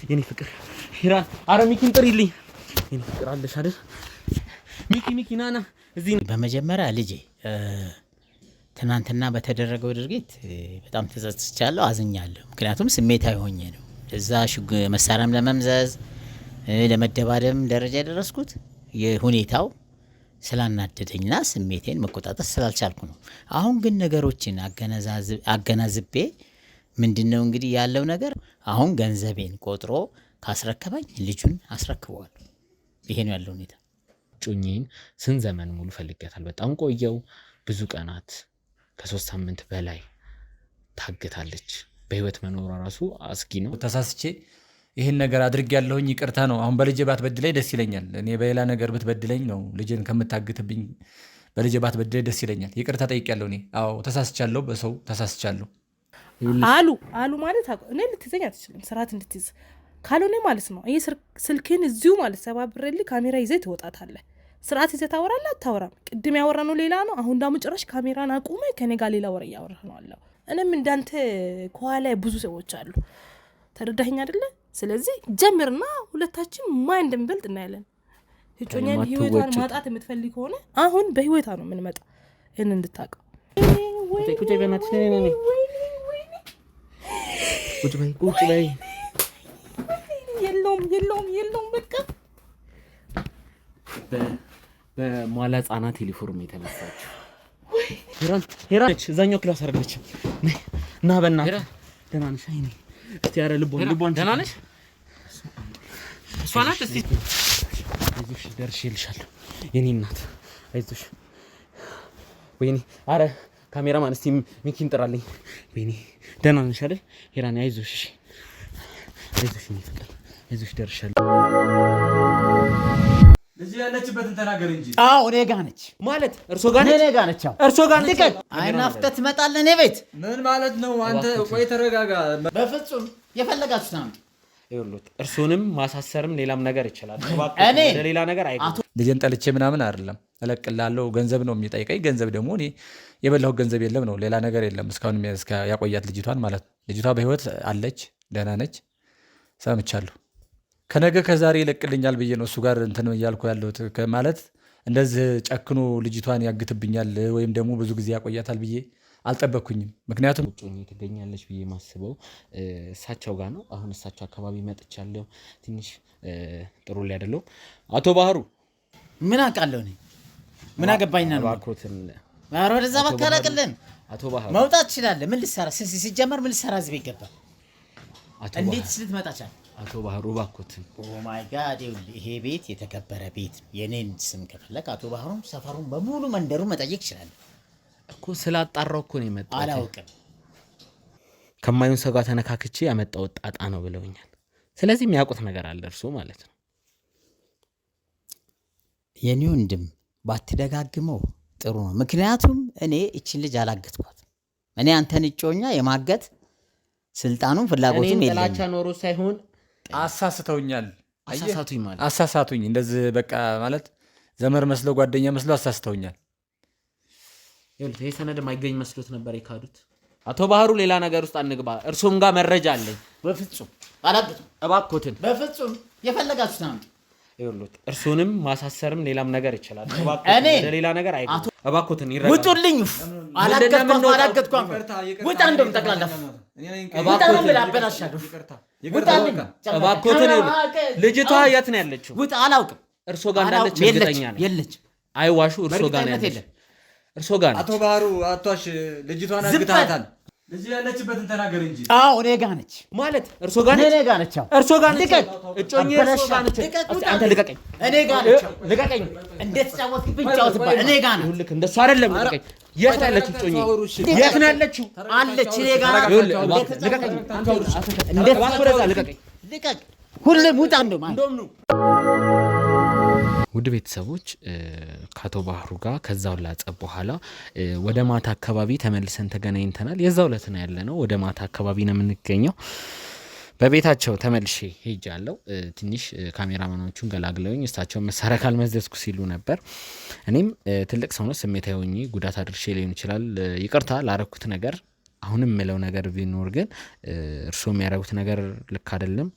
የኔ ፍቅር ሂራን አረ ሚኪን ጥሪልኝ የኔ ፍቅር አለሽ አይደል ሚኪ ናና እዚህ በመጀመሪያ ልጄ ትናንትና በተደረገው ድርጊት በጣም ተጸጽቻለሁ አዝኛለሁ ምክንያቱም ስሜታዊ ሆኜ ነው እዛ መሳሪያም ለመምዘዝ ለመደባደም ደረጃ ያደረስኩት የሁኔታው ስላናደደኝና ስሜቴን መቆጣጠር ስላልቻልኩ ነው አሁን ግን ነገሮችን አገናዝቤ ምንድነው እንግዲህ ያለው ነገር አሁን ገንዘቤን ቆጥሮ ካስረከበኝ ልጁን አስረክበዋል ይሄ ነው ያለው ሁኔታ ጩኝን ስንት ዘመን ሙሉ ፈልጋታል በጣም ቆየው ብዙ ቀናት ከ3 ሳምንት በላይ ታግታለች በህይወት መኖሯ ራሱ አስጊ ነው ተሳስቼ ይሄን ነገር አድርግ ያለሁኝ ይቅርታ ነው አሁን በልጄ ባትበድለኝ ደስ ይለኛል እኔ በሌላ ነገር ብትበድለኝ ነው ልጄን ከምታግትብኝ በልጄ ባትበድለኝ ደስ ይለኛል ይቅርታ ጠይቄያለሁ እኔ አዎ ተሳስቻለሁ በሰው ተሳስቻለሁ አሉ ማለት እኔ ልትዘኝ አትችልም ስርዓት እንድትይዝ ካልሆነ ማለት ነው ይሄ ስልክን እዚሁ ማለት ሰባብሬልህ ካሜራ ይዘህ ትወጣታለህ ስርዓት ይዘህ ታወራለህ አታወራም ቅድም ያወራነው ሌላ ነው አሁን ደግሞ ጭራሽ ካሜራን አቁመ ከኔ ጋር ሌላ ወሬ ያወራህ ነው አለው እኔም እንዳንተ ከኋላ ብዙ ሰዎች አሉ ተረዳኸኝ አይደለ ስለዚህ ጀምርና ሁለታችን ማን እንደምበልጥ እናያለን እጮኛን ህይወቷን ማጣት የምትፈልግ ሆነ አሁን በህይወቷ ነው የምንመጣ እን እንድታቀው ቁጭ በእናትሽ ነኝ ቁጭ በይ የለውም በቃ በሟላ ህጻናት ዩኒፎርም የተነሳችው ሄራን እዛኛው ክላስ አረገች እና በእናትህ ደህና ነሽ አይኔ እስቲ ያረ ልቦን ደህና ነሽ እሷ ናት እስቲ አይዞሽ ደርሼልሻለሁ የኔ እናት አይዞሽ ወይኔ አረ ካሜራማን እስቲ ሚኪን ጥራልኝ ወይኔ ደህና ነሽ አይደል ሄራን አይዞሽ የኔ ፍቅር አይዞሽ ደርሻለሁ ልጅ ያለችበትን ተናገር እንጂ አዎ እኔ ጋር ነች ማለት እርሶ ጋር ነች እርሶ ጋር ነች አይናፍተህ ትመጣለህ እኔ ቤት ምን ማለት ነው አንተ ቆይ ተረጋጋ በፍጹም የፈለጋችሁት ነው ይኸውልህ እርሶንም ማሳሰርም ሌላም ነገር ይችላል እኔ ሌላ ነገር አይደለም ልጅን ጠልቼ ምናምን አይደለም እለቅላለሁ ገንዘብ ነው የሚጠይቀኝ ገንዘብ ደግሞ እኔ የበላው ገንዘብ የለም ነው ሌላ ነገር የለም እስካሁን ያቆያት ልጅቷን ማለት ልጅቷ በህይወት አለች ደህና ነች ሰምቻለሁ ከነገ ከዛሬ ይለቅልኛል ብዬ ነው እሱ ጋር እንትን እያልኩ ያለሁት ማለት እንደዚህ ጨክኖ ልጅቷን ያግትብኛል ወይም ደግሞ ብዙ ጊዜ ያቆያታል ብዬ አልጠበቅኩኝም ምክንያቱም ጮኝ ትገኛለች ብዬ ማስበው እሳቸው ጋር ነው አሁን እሳቸው አካባቢ መጥቻለሁ ትንሽ ጥሩ ላይ አይደለም አቶ ባህሩ ምን አውቃለሁ እኔ ምን አገባኝና ነው ባኮትን ማሮ ወደዛ በከለቅልን አቶ ባህሩ መውጣት ይችላል ምን ልሰራ ሲጀመር ምን ልሰራ ዝብ ይገባል እንዴት ልትመጣ ቻለ አቶ ባህሩ ባኮትን ኦ ማይ ጋድ ይሄ ቤት የተከበረ ቤት የኔን ስም ከፈለክ አቶ ባህሩ ሰፈሩን በሙሉ መንደሩ መጠየቅ ይችላል እኮ ስላጣራው እኮ ነው የመጣው አላውቅም ከማይሆን ሰው ጋር ተነካክቼ ያመጣው ጣጣ ነው ብለውኛል ስለዚህ የሚያውቁት ነገር አለ እርሱ ማለት ነው የኔ ወንድም ባትደጋግመው ጥሩ ነው ምክንያቱም እኔ እቺን ልጅ አላገትኳት እኔ አንተን እጮኛ የማገት ስልጣኑን ፍላጎቱም የለኝም ጥላቻ ኖሮ ሳይሆን አሳስተውኛል ማለት አሳሳቱኝ እንደዚህ በቃ ማለት ዘመር መስለው ጓደኛ መስለው አሳስተውኛል ይኸውልህ ይሄ ሰነድ ማይገኝ መስሎት ነበር የካዱት አቶ ባህሩ ሌላ ነገር ውስጥ አንግባ እርሱም ጋር መረጃ አለኝ በፍጹም አላገቱም እባክዎትን በፍጹም የፈለጋችሁት ነው ይኸውልህ እርሱንም ማሳሰርም ሌላም ነገር ይችላል እኔ ሌላ ነገር አይደለም እባክዎትን ይረጋሉ ውጡልኝ አላገትኳም ውጣ እንደም ተቀላላ እባክዎትን ላበላሻለሁ እባክዎትን ልጅቷ የት ነው ያለችው ውጣ አላውቅም እርሶ ጋር እንዳለች እርግጠኛ ነኝ የለች አይዋሹ እርሶ ጋር ነው ያለች እርሶ ጋር አቶ ባህሩ አቷሽ ልጅቷን አግታታል ልጅ ያለችበትን ተናገር እንጂ አዎ እኔ ጋር ነች ማለት እርሶ ጋር ነች እኔ ጋር ነች እርሶ ጋር ነች እጮኝ እርሶ ጋር ነች አንተ ልቀቀኝ እኔ ጋር ነች ልቀቀኝ እንዴት ጫወትክብኝ ጫወትባ እኔ ጋር ነች ልክ እንደሱ አይደለም ልቀቀኝ የት ነው ያለችው እጮኝ የት ነው ያለችው አለች እኔ ጋር ልቀቀኝ እንዴት ወደዛ ልቀቀኝ ልቀቅ ሁሉም ውጣ እንደውም ነው ውድ ቤተሰቦች ከአቶ ባህሩ ጋር ከዛው ላጸብ በኋላ ወደ ማታ አካባቢ ተመልሰን ተገናኝተናል የዛው ዕለት ነው ያለነው ወደ ማታ አካባቢ ነው የምንገኘው በቤታቸው ተመልሼ ሄጃለሁ ትንሽ ካሜራማኖቹን ገላግለውኝ እሳቸው መሳሪያ ካልመዘዝኩ ሲሉ ነበር እኔም ትልቅ ሰው ነው ስሜታዊ ሆኜ ጉዳት አድርሼ ሊሆን ይችላል ይቅርታ ላረኩት ነገር አሁንም የምለው ነገር ቢኖር ግን እርስዎ የሚያደርጉት ነገር ልክ አይደለም።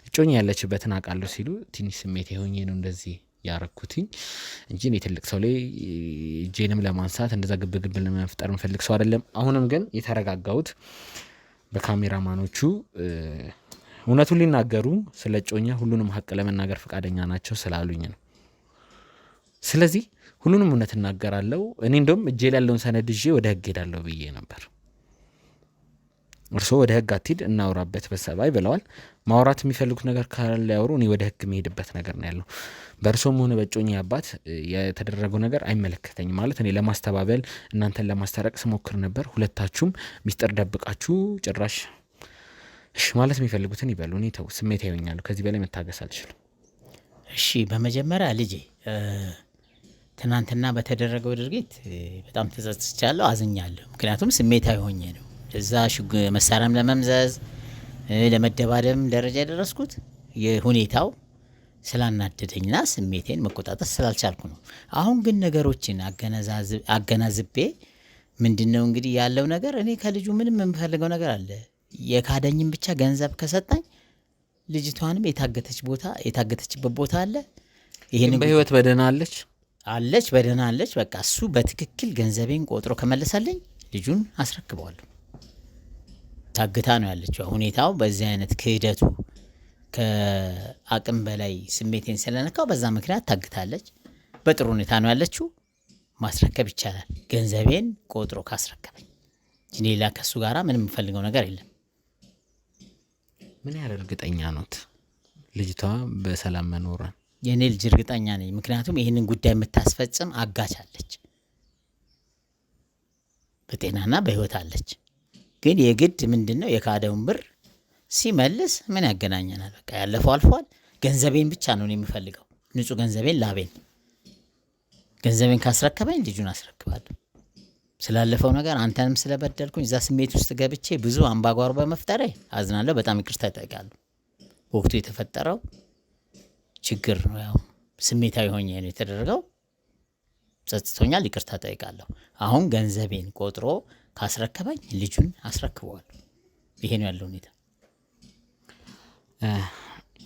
እጮኛ ያለችበትን አውቃለሁ ሲሉ ትንሽ ስሜት የሆኜ ነው እንደዚህ ያረኩትኝ እንጂ እኔ ትልቅ ሰው ላይ እጄንም ለማንሳት እንደዛ ግብግብ ለመፍጠር የምፈልግ ሰው አይደለም። አሁንም ግን የተረጋጋሁት በካሜራማኖቹ እውነቱን ሊናገሩ ስለ እጮኛ ሁሉንም ሀቅ ለመናገር ፈቃደኛ ናቸው ስላሉኝ ነው። ስለዚህ ሁሉንም እውነት እናገራለሁ። እኔ እንደውም እጄ ላይ ያለውን ሰነድ ይዤ ወደ ህግ ሄዳለሁ ብዬ ነበር። እርስዎ ወደ ህግ አትሂድ እናውራበት በሰባይ ብለዋል። ማውራት የሚፈልጉት ነገር ካለ ያወሩ። እኔ ወደ ህግ የሚሄድበት ነገር ነው ያለው። በእርሶም ሆነ በእጮኛ አባት የተደረገው ነገር አይመለከተኝም። ማለት እኔ ለማስተባበል እናንተን ለማስታረቅ ስሞክር ነበር። ሁለታችሁም ሚስጥር ደብቃችሁ ጭራሽ እሺ ማለት የሚፈልጉትን ይበሉ። እኔ ተው ስሜት ያዩኛሉ። ከዚህ በላይ መታገስ አልችልም። እሺ በመጀመሪያ ልጄ ትናንትና በተደረገው ድርጊት በጣም ተጸጽቻለሁ፣ አዝኛለሁ። ምክንያቱም ስሜታዊ ሆኜ ነው እዛ መሳሪያም ለመምዘዝ ለመደባደም ደረጃ የደረስኩት የሁኔታው ስላናደደኝና ስሜቴን መቆጣጠር ስላልቻልኩ ነው። አሁን ግን ነገሮችን አገናዝቤ ምንድነው እንግዲህ ያለው ነገር እኔ ከልጁ ምንም የምፈልገው ነገር አለ የካደኝም ብቻ ገንዘብ ከሰጣኝ ልጅቷንም የታገተችበት ቦታ አለ። ይሄን በህይወት በደህና አለች በደህና አለች። በቃ እሱ በትክክል ገንዘቤን ቆጥሮ ከመለሰልኝ ልጁን አስረክበዋለሁ። ታግታ ነው ያለችው። ሁኔታው በዚህ አይነት ክህደቱ ከአቅም በላይ ስሜቴን ስለነካው በዛ ምክንያት ታግታለች። በጥሩ ሁኔታ ነው ያለችው። ማስረከብ ይቻላል ገንዘቤን ቆጥሮ ካስረከበኝ። ሌላ ከሱ ጋራ ምንም የምፈልገው ነገር የለም። ምን ያህል እርግጠኛ ኖት ልጅቷ በሰላም መኖሯን? የኔ ልጅ እርግጠኛ ነኝ። ምክንያቱም ይህንን ጉዳይ የምታስፈጽም አጋች አለች፣ በጤናና በህይወት አለች። ግን የግድ ምንድነው የካደውን ብር ሲመልስ ምን ያገናኘናል? በቃ ያለፈው አልፏል። ገንዘቤን ብቻ ነው የምፈልገው፣ ንጹህ ገንዘቤን፣ ላቤን። ገንዘቤን ካስረከበኝ ልጁን አስረክባለሁ። ስላለፈው ነገር አንተንም ስለበደልኩኝ እዛ ስሜት ውስጥ ገብቼ ብዙ አምባጓሮ በመፍጠሬ አዝናለሁ። በጣም ይቅርታ እጠይቃለሁ። ወቅቱ የተፈጠረው ችግር ነው። ያው ስሜታዊ ሆኜ ነው የተደረገው። ጸጽቶኛል፣ ይቅርታ እጠይቃለሁ። አሁን ገንዘቤን ቆጥሮ ካስረከበኝ ልጁን አስረክበዋለሁ። ይሄ ነው ያለው ሁኔታ።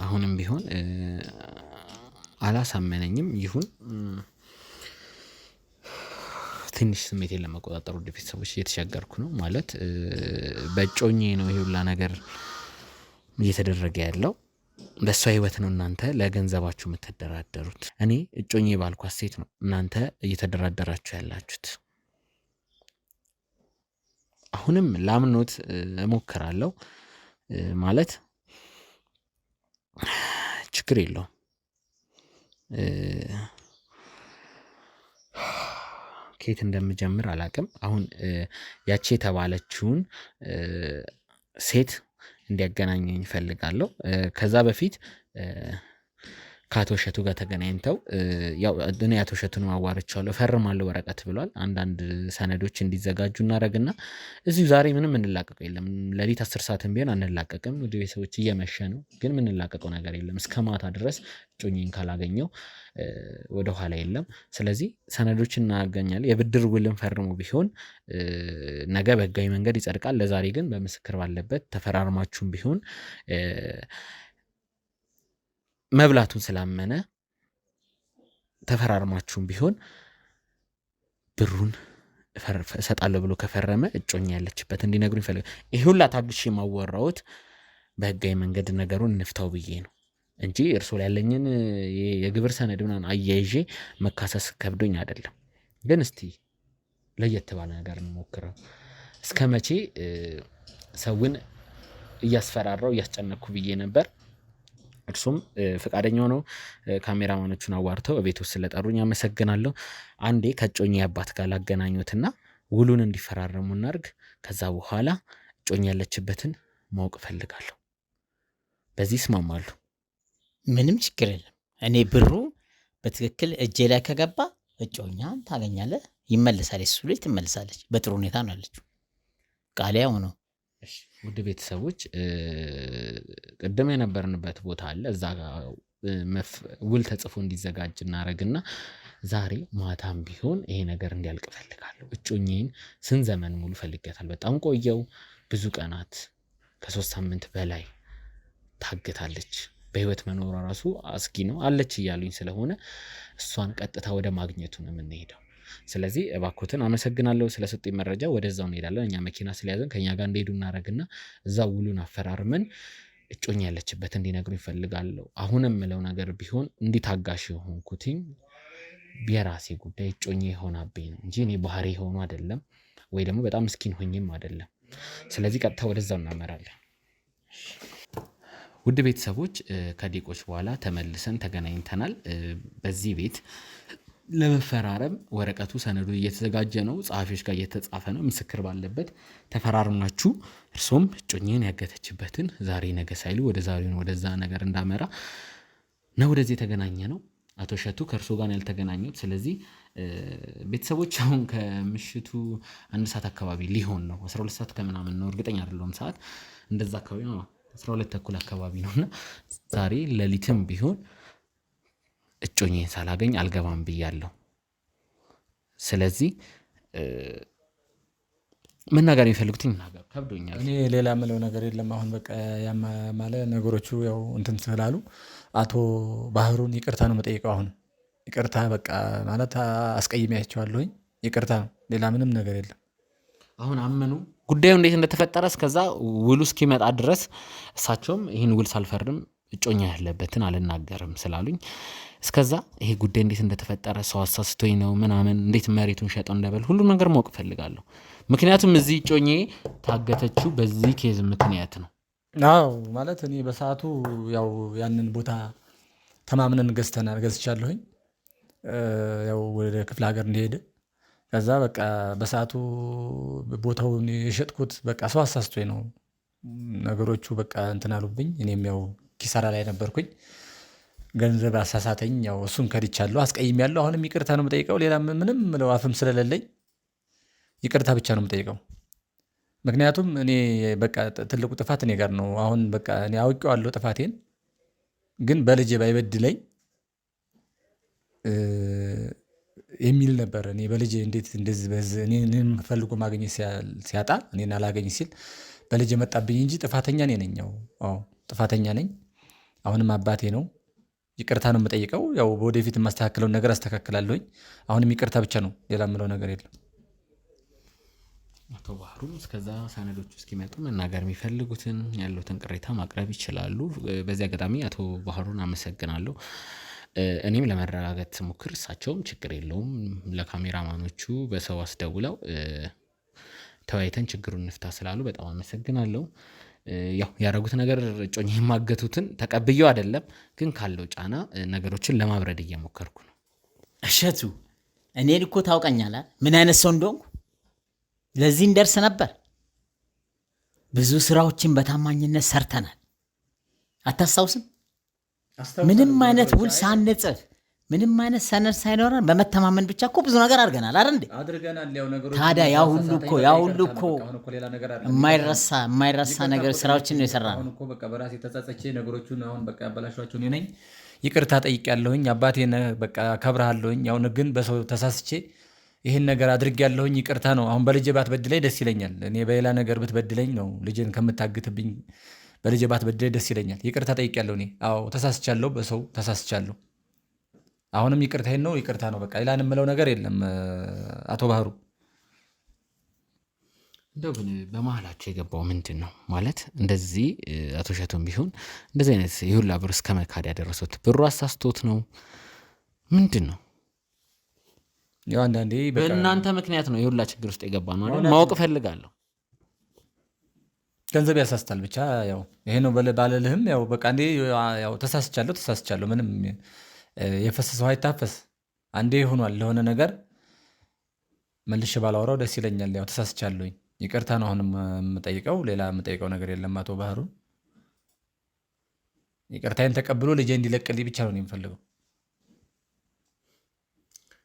አሁንም ቢሆን አላሳመነኝም። ይሁን ትንሽ ስሜቴን ለመቆጣጠር ወደ ቤተሰቦች እየተሻገርኩ ነው። ማለት በእጮኜ ነው ይሄ ሁላ ነገር እየተደረገ ያለው። በእሷ ህይወት ነው እናንተ ለገንዘባችሁ የምትደራደሩት። እኔ እጮኜ ባልኳት ሴት ነው እናንተ እየተደራደራችሁ ያላችሁት። አሁንም ላምኖት እሞክራለሁ። ማለት ችግር የለውም። ከየት እንደምጀምር አላቅም። አሁን ያቺ የተባለችውን ሴት እንዲያገናኘኝ እፈልጋለሁ። ከዛ በፊት ከአቶ እሸቱ ጋር ተገናኝተው ያው እኔ አቶ እሸቱን አዋርቻለሁ፣ ፈርማለሁ ወረቀት ብሏል። አንዳንድ ሰነዶች እንዲዘጋጁ እናደርግና እዚሁ ዛሬ ምንም እንላቀቀው የለም። ሌሊት 10 ሰዓትም ቢሆን አንላቀቅም። ወደ ቤተሰቦች እየመሸ ነው፣ ግን ምንላቀቀው ነገር የለም። እስከ ማታ ድረስ እጮኜን ካላገኘው ወደ ኋላ የለም። ስለዚህ ሰነዶችን እናገኛለን። የብድር ውልን ፈርሞ ቢሆን ነገ በህጋዊ መንገድ ይጸድቃል። ለዛሬ ግን በምስክር ባለበት ተፈራርማችሁም ቢሆን መብላቱን ስላመነ ተፈራርማችሁም ቢሆን ብሩን እሰጣለሁ ብሎ ከፈረመ እጮኛ ያለችበት እንዲነግሩኝ ይፈልጋል። ይሄ ሁላ ታግሼ የማወራሁት በህጋዊ መንገድ ነገሩን እንፍታው ብዬ ነው እንጂ እርሶ ላይ ያለኝን የግብር ሰነድ ምናምን አያይዤ መካሰስ ከብዶኝ አይደለም። ግን እስቲ ለየት ባለ ነገር እንሞክረው። እስከ መቼ ሰውን እያስፈራራው እያስጨነኩ ብዬ ነበር። እርሱም ፈቃደኛ ሆነው ካሜራማኖቹን አዋርተው ቤት ውስጥ ስለጠሩኝ አመሰግናለሁ። አንዴ ከእጮኛ አባት ጋር ላገናኙትና ውሉን እንዲፈራረሙ እናድርግ። ከዛ በኋላ እጮኛ ያለችበትን ማወቅ እፈልጋለሁ። በዚህ ይስማማሉ? ምንም ችግር የለም። እኔ ብሩ በትክክል እጄ ላይ ከገባ እጮኛን ታገኛለህ፣ ይመለሳል። እሱ ልጅ ትመለሳለች። በጥሩ ሁኔታ ነው ያለችው። ቃል ያው ነው። ውድ ቤተሰቦች ቅድም የነበርንበት ቦታ አለ። እዛ ውል ተጽፎ እንዲዘጋጅ እናደርግና ዛሬ ማታም ቢሆን ይሄ ነገር እንዲያልቅ ፈልጋለሁ። እጮኜን ስንት ዘመን ሙሉ ፈልጌያታል። በጣም ቆየው፣ ብዙ ቀናት፣ ከ3 ሳምንት በላይ ታግታለች። በህይወት መኖሯ ራሱ አስጊ ነው አለች እያሉኝ ስለሆነ እሷን ቀጥታ ወደ ማግኘቱ ነው የምንሄደው። ስለዚህ እባክዎትን አመሰግናለሁ ስለሰጡኝ መረጃ። ወደዛው እንሄዳለን። እኛ መኪና ስለያዘን ከኛ ጋር እንደሄዱ እናደርግና እዛው ውሉን አፈራርመን እጮኛ ያለችበት እንዲነግሩ ይፈልጋለሁ። አሁንም ምለው ነገር ቢሆን እንዲታጋሽ የሆንኩትኝ የራሴ ጉዳይ እጮኛ የሆናብኝ ነው እንጂ እኔ ባህሪ ሆኖ አይደለም፣ ወይ ደግሞ በጣም ምስኪን ሆኝም አይደለም። ስለዚህ ቀጥታ ወደዛው እናመራለን። ውድ ቤተሰቦች ከደቂቆች በኋላ ተመልሰን ተገናኝተናል። በዚህ ቤት ለመፈራረም ወረቀቱ ሰነዱ እየተዘጋጀ ነው። ጸሐፊዎች ጋር እየተጻፈ ነው። ምስክር ባለበት ተፈራርማችሁ እርሶም እጮኛን ያገተችበትን ዛሬ ነገ ሳይሉ ወደ ዛሬውን ወደዛ ነገር እንዳመራ ነው ወደዚህ የተገናኘ ነው። አቶ እሸቱ ከእርሶ ጋር ያልተገናኙት። ስለዚህ ቤተሰቦች አሁን ከምሽቱ 1 ሰዓት አካባቢ ሊሆን ነው፣ 12 ሰዓት ከምናምን ነው፣ እርግጠኛ አይደለሁም ሰዓት፣ እንደዛ አካባቢ ነው፣ 12 ተኩል አካባቢ ነውና ዛሬ ሌሊትም ቢሆን እጮኛን ሳላገኝ አልገባም ብያለሁ። ስለዚህ መናገር የሚፈልጉት መናገር ከብዶኛል። እኔ ሌላ ምለው ነገር የለም። አሁን በቃ ያማለ ነገሮቹ ያው እንትን ስላሉ አቶ ባህሩን ይቅርታ ነው የምጠይቀው። አሁን ይቅርታ በቃ ማለት አስቀይሜያቸዋለሁኝ። ይቅርታ ነው፣ ሌላ ምንም ነገር የለም። አሁን አመኑ ጉዳዩ እንዴት እንደተፈጠረ። እስከዛ ውሉ እስኪመጣ ድረስ እሳቸውም ይህን ውል ሳልፈርም እጮኛ ያለበትን አልናገርም ስላሉኝ እስከዛ ይሄ ጉዳይ እንዴት እንደተፈጠረ ሰው አሳስቶኝ ነው ምናምን እንዴት መሬቱን ሸጠው እንደበል ሁሉ ነገር ማወቅ ፈልጋለሁ። ምክንያቱም እዚህ እጮኜ ታገተችው በዚህ ኬዝ ምክንያት ነው። አዎ ማለት እኔ በሰዓቱ ያው ያንን ቦታ ተማምነን ገዝቻለሁኝ። ያው ወደ ክፍለ ሀገር እንደሄደ ከዛ በቃ በሰዓቱ ቦታውን የሸጥኩት በቃ ሰው አሳስቶኝ ነው። ነገሮቹ በቃ እንትን አሉብኝ። እኔም ያው ኪሳራ ላይ ነበርኩኝ። ገንዘብ አሳሳተኝ። ያው እሱን ከድቻለሁ፣ አስቀይሜያለሁ። አሁንም ይቅርታ ነው የምጠይቀው። ሌላ ምንም ምለው አፍም ስለሌለኝ ይቅርታ ብቻ ነው የምጠይቀው። ምክንያቱም እኔ በቃ ትልቁ ጥፋት እኔ ጋር ነው። አሁን በቃ እኔ አውቄዋለሁ ጥፋቴን፣ ግን በልጄ ባይበድለኝ የሚል ነበር። እኔ በልጄ እንዴት እንደዚህ እኔን ፈልጎ ማግኘት ሲያጣ እኔን አላገኝ ሲል በልጄ መጣብኝ እንጂ ጥፋተኛ እኔ ነኝ። አዎ ጥፋተኛ ነኝ። አሁንም አባቴ ነው። ይቅርታ ነው የምጠይቀው። ያው ወደፊት የማስተካከለውን ነገር አስተካክላለሁኝ። አሁንም ይቅርታ ብቻ ነው፣ ሌላ የምለው ነገር የለም። አቶ ባህሩ እስከዛ ሰነዶቹ እስኪመጡ መናገር የሚፈልጉትን ያሉትን ቅሬታ ማቅረብ ይችላሉ። በዚህ አጋጣሚ አቶ ባህሩን አመሰግናለሁ። እኔም ለመረጋጋት ስሞክር እሳቸውም ችግር የለውም ለካሜራማኖቹ በሰው አስደውለው ተወያይተን ችግሩን እንፍታ ስላሉ በጣም አመሰግናለሁ። ያው ያደረጉት ነገር እጮኛ የማገቱትን ተቀብየው አይደለም፣ ግን ካለው ጫና ነገሮችን ለማብረድ እየሞከርኩ ነው። እሸቱ እኔን እኮ ታውቀኛለህ፣ ምን አይነት ሰው እንደሆንኩ። ለዚህ እንደርስ ነበር። ብዙ ስራዎችን በታማኝነት ሰርተናል። አታስታውስም? ምንም አይነት ውል ሳንጽፍ ምንም አይነት ሰነድ ሳይኖረን በመተማመን ብቻ እኮ ብዙ ነገር አድርገናል አይደል እንዴ? ታዲያ ያ ሁሉ እኮ የማይረሳ ነገር ስራዎችን ነው የሰራነው። አሁን እኮ በቃ በራሴ ተጸጸቼ ነገሮቹን አሁን በቃ ያበላሿቸው እኔ ነኝ። ይቅርታ ጠይቄያለሁኝ። አባቴ ነህ፣ በቃ አከብርሃለሁኝ። አሁን ግን በሰው ተሳስቼ ይህን ነገር አድርጌያለሁኝ። ይቅርታ ነው። አሁን በልጄ ባትበድለኝ ደስ ይለኛል። እኔ በሌላ ነገር ብትበድለኝ ነው ልጄን ከምታግትብኝ በልጄ ባትበድለኝ ደስ ይለኛል። ይቅርታ ጠይቄያለሁ እኔ። አዎ ተሳስቻለሁ፣ በሰው ተሳስቻለሁ። አሁንም ይቅርታዬን ነው፣ ይቅርታ ነው በቃ። ሌላ የምለው ነገር የለም። አቶ ባህሩ እንደው ግን በመሀላቸው የገባው ምንድን ነው ማለት እንደዚህ አቶ እሸቱም ቢሆን እንደዚህ አይነት የሁላ ብር እስከ መካድ ያደረሱት ብሩ አሳስቶት ነው ምንድን ነው? ያው አንዳንዴ በእናንተ ምክንያት ነው የሁላ ችግር ውስጥ የገባ ነው አይደል? ማወቅ እፈልጋለሁ። ገንዘብ ያሳስታል ብቻ። ያው ይሄ ነው ባለልህም ያው በቃ እንዴ ያው ተሳስቻለሁ። ምንም የፈሰሰው አይታፈስ። አንዴ ሆኗል ለሆነ ነገር መልሼ ባላወራው ደስ ይለኛል። ያው ተሳስቻለሁኝ። ይቅርታ ነው አሁንም የምጠይቀው። ሌላ የምጠይቀው ነገር የለም። አቶ ባህሩ ይቅርታዬን ተቀብሎ ልጄ እንዲለቅልኝ ብቻ ነው የምፈልገው።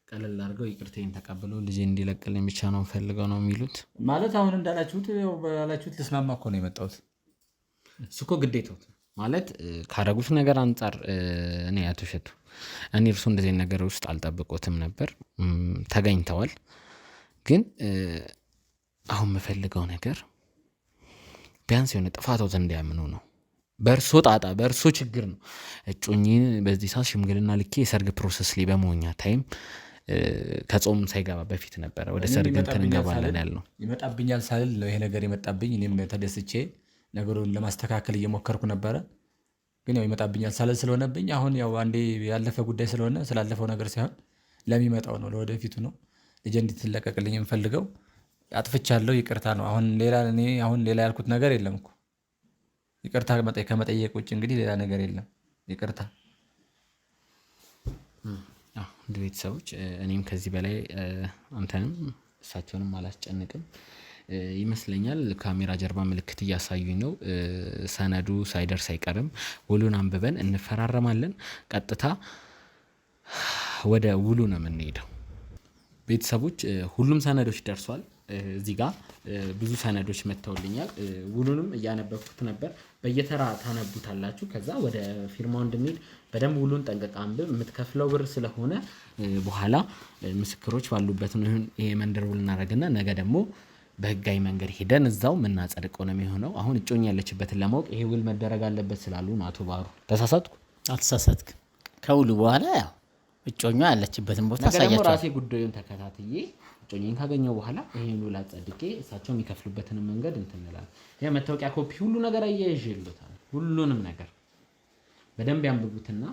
ቀለል አድርገው ይቅርታዬን ተቀብሎ ልጄ እንዲለቅልኝ ብቻ ነው የምፈልገው ነው የሚሉት። ማለት አሁን እንዳላችሁት ያው ባላችሁት ልስማማ እኮ ነው የመጣሁት። እሱ እኮ ግዴታው ማለት ካረጉት ነገር አንጻር እኔ አቶ እሸቱ እኔ እርሱ እንደዚህ አይነት ነገር ውስጥ አልጠብቆትም ነበር። ተገኝተዋል። ግን አሁን የምፈልገው ነገር ቢያንስ የሆነ ጥፋቶት እንዲያምኑ ነው። በእርሶ ጣጣ በእርሶ ችግር ነው እጮኜን በዚህ ሰዓት ሽምግልና ልኬ የሰርግ ፕሮሰስ ላይ በመሆኛ ታይም ከጾም ሳይገባ በፊት ነበረ ወደ ሰርግ እንትን እንገባለን ያልነው። ይመጣብኛል ሳልል ነው ይሄ ነገር የመጣብኝ። እኔም ተደስቼ ነገሩን ለማስተካከል እየሞከርኩ ነበረ። ግን ያው ይመጣብኛል ሳልል ስለሆነብኝ አሁን ያው አንዴ ያለፈ ጉዳይ ስለሆነ ስላለፈው ነገር ሳይሆን ለሚመጣው ነው፣ ለወደፊቱ ነው። ልጄ እንድትለቀቅልኝ የምፈልገው አጥፍቻለሁ፣ ይቅርታ ነው። አሁን ሌላ ያልኩት ነገር የለም እኮ ይቅርታ ከመጠየቅ ውጭ እንግዲህ ሌላ ነገር የለም። ይቅርታ እንደ ቤተሰቦች እኔም ከዚህ በላይ አንተንም እሳቸውንም አላስጨንቅም ይመስለኛል። ካሜራ ጀርባ ምልክት እያሳዩኝ ነው። ሰነዱ ሳይደርስ አይቀርም። ውሉን አንብበን እንፈራረማለን። ቀጥታ ወደ ውሉ ነው የምንሄደው። ቤተሰቦች ሁሉም ሰነዶች ደርሷል። እዚህ ጋር ብዙ ሰነዶች መጥተውልኛል። ውሉንም እያነበብኩት ነበር። በየተራ ታነቡታላችሁ። ከዛ ወደ ፊርማው እንድንሄድ በደንብ ውሉን ጠንቅቀህ አንብብ። የምትከፍለው ብር ስለሆነ በኋላ ምስክሮች ባሉበት ይሄ መንደር ውል እናደርግና ነገ ደግሞ በህጋዊ መንገድ ሄደን እዛው የምናጸድቀው ነው የሚሆነው። አሁን እጮኛ ያለችበትን ለማወቅ ይሄ ውል መደረግ አለበት ስላሉ ነው። አቶ ባህሩ ተሳሳትኩ? አልተሳሳትክም። ከውሉ በኋላ ያው እጮኛ ያለችበትን ቦታ ደግሞ አሳያቸዋል። ራሴ ጉዳዩን ተከታትዬ እጮኛን ካገኘው በኋላ ይሄን ውል አጸድቄ እሳቸው የሚከፍሉበትን መንገድ እንትን እንላለን። ይሄ መታወቂያ ኮፒ ሁሉ ነገር አያይዤልዎታል። ሁሉንም ነገር በደንብ ያንብቡትና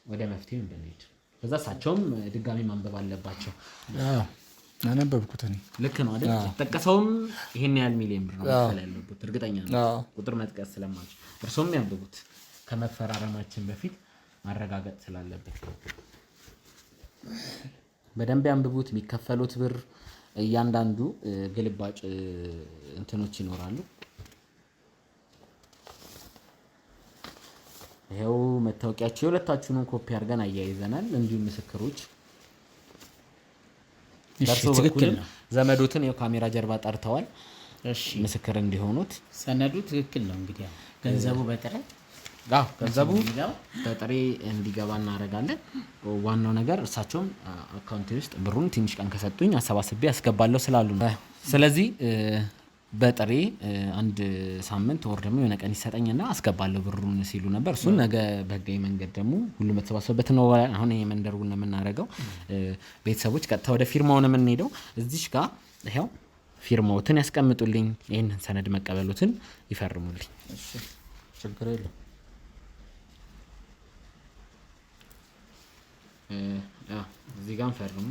ወደ መፍትሄው እንድንሄድ። ከዛ እሳቸውም ድጋሚ ማንበብ አለባቸው። አነበብኩት እኔ። ልክ ነው አይደል? የተጠቀሰውም ይሄን ያህል ሚሊዮን ብር ነው መክፈል ያለበት እርግጠኛ ነው። ቁጥር መጥቀስ ስለማልችል እርሶም ያንብቡት ከመፈራረማችን በፊት ማረጋገጥ ስላለበት በደንብ ያንብቡት። የሚከፈሉት ብር እያንዳንዱ ግልባጭ እንትኖች ይኖራሉ። ይሄው መታወቂያቸው የሁለታችሁንም ኮፒ አድርገን አያይዘናል። እንዲሁም ምስክሮች ትክክል ነው። ዘመዶትን የካሜራ ጀርባ ጠርተዋል ምስክር እንዲሆኑት። ሰነዱ ትክክል ነው። እንግዲህ ገንዘቡ በጥሬ ገንዘቡ በጥሬ እንዲገባ እናደርጋለን። ዋናው ነገር እሳቸውም አካውንቴ ውስጥ ብሩን ትንሽ ቀን ከሰጡኝ አሰባስቤ ያስገባለሁ ስላሉ ነው። ስለዚህ በጥሬ አንድ ሳምንት ወር ደግሞ የሆነ ቀን ይሰጠኝና አስገባለሁ ብሩን ሲሉ ነበር። እሱን ነገ በህጋዊ መንገድ ደግሞ ሁሉም በተሰባሰበበት ነው። አሁን የመንደር ውል ነው የምናደርገው። ቤተሰቦች ቀጥታ ወደ ፊርማው ነው የምንሄደው። እዚሽ ጋር ይኸው ፊርማዎትን ያስቀምጡልኝ። ይህንን ሰነድ መቀበሉትን ይፈርሙልኝ። ችግር የለም። እዚህ ጋር ፈርሙ።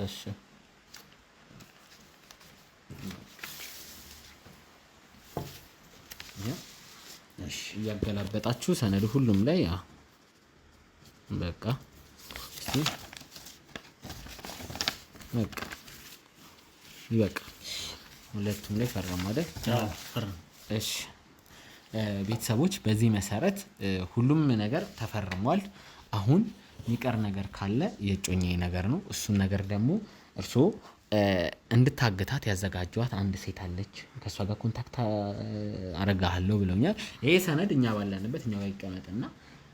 እሺ እያገላበጣችሁ ሰነዱ ሁሉም ላይ በቃ ይበቃ። ሁለቱም ላይ ፈረሙ አይደል? እሺ ቤተሰቦች በዚህ መሰረት ሁሉም ነገር ተፈርሟል። አሁን የሚቀር ነገር ካለ የእጮኛዬ ነገር ነው። እሱን ነገር ደግሞ እርስዎ እንድታገታት ያዘጋጇት አንድ ሴት አለች። ከእሷ ጋር ኮንታክት አረጋለሁ ብለውኛል። ይሄ ሰነድ እኛ ባለንበት እኛ ጋር ይቀመጥና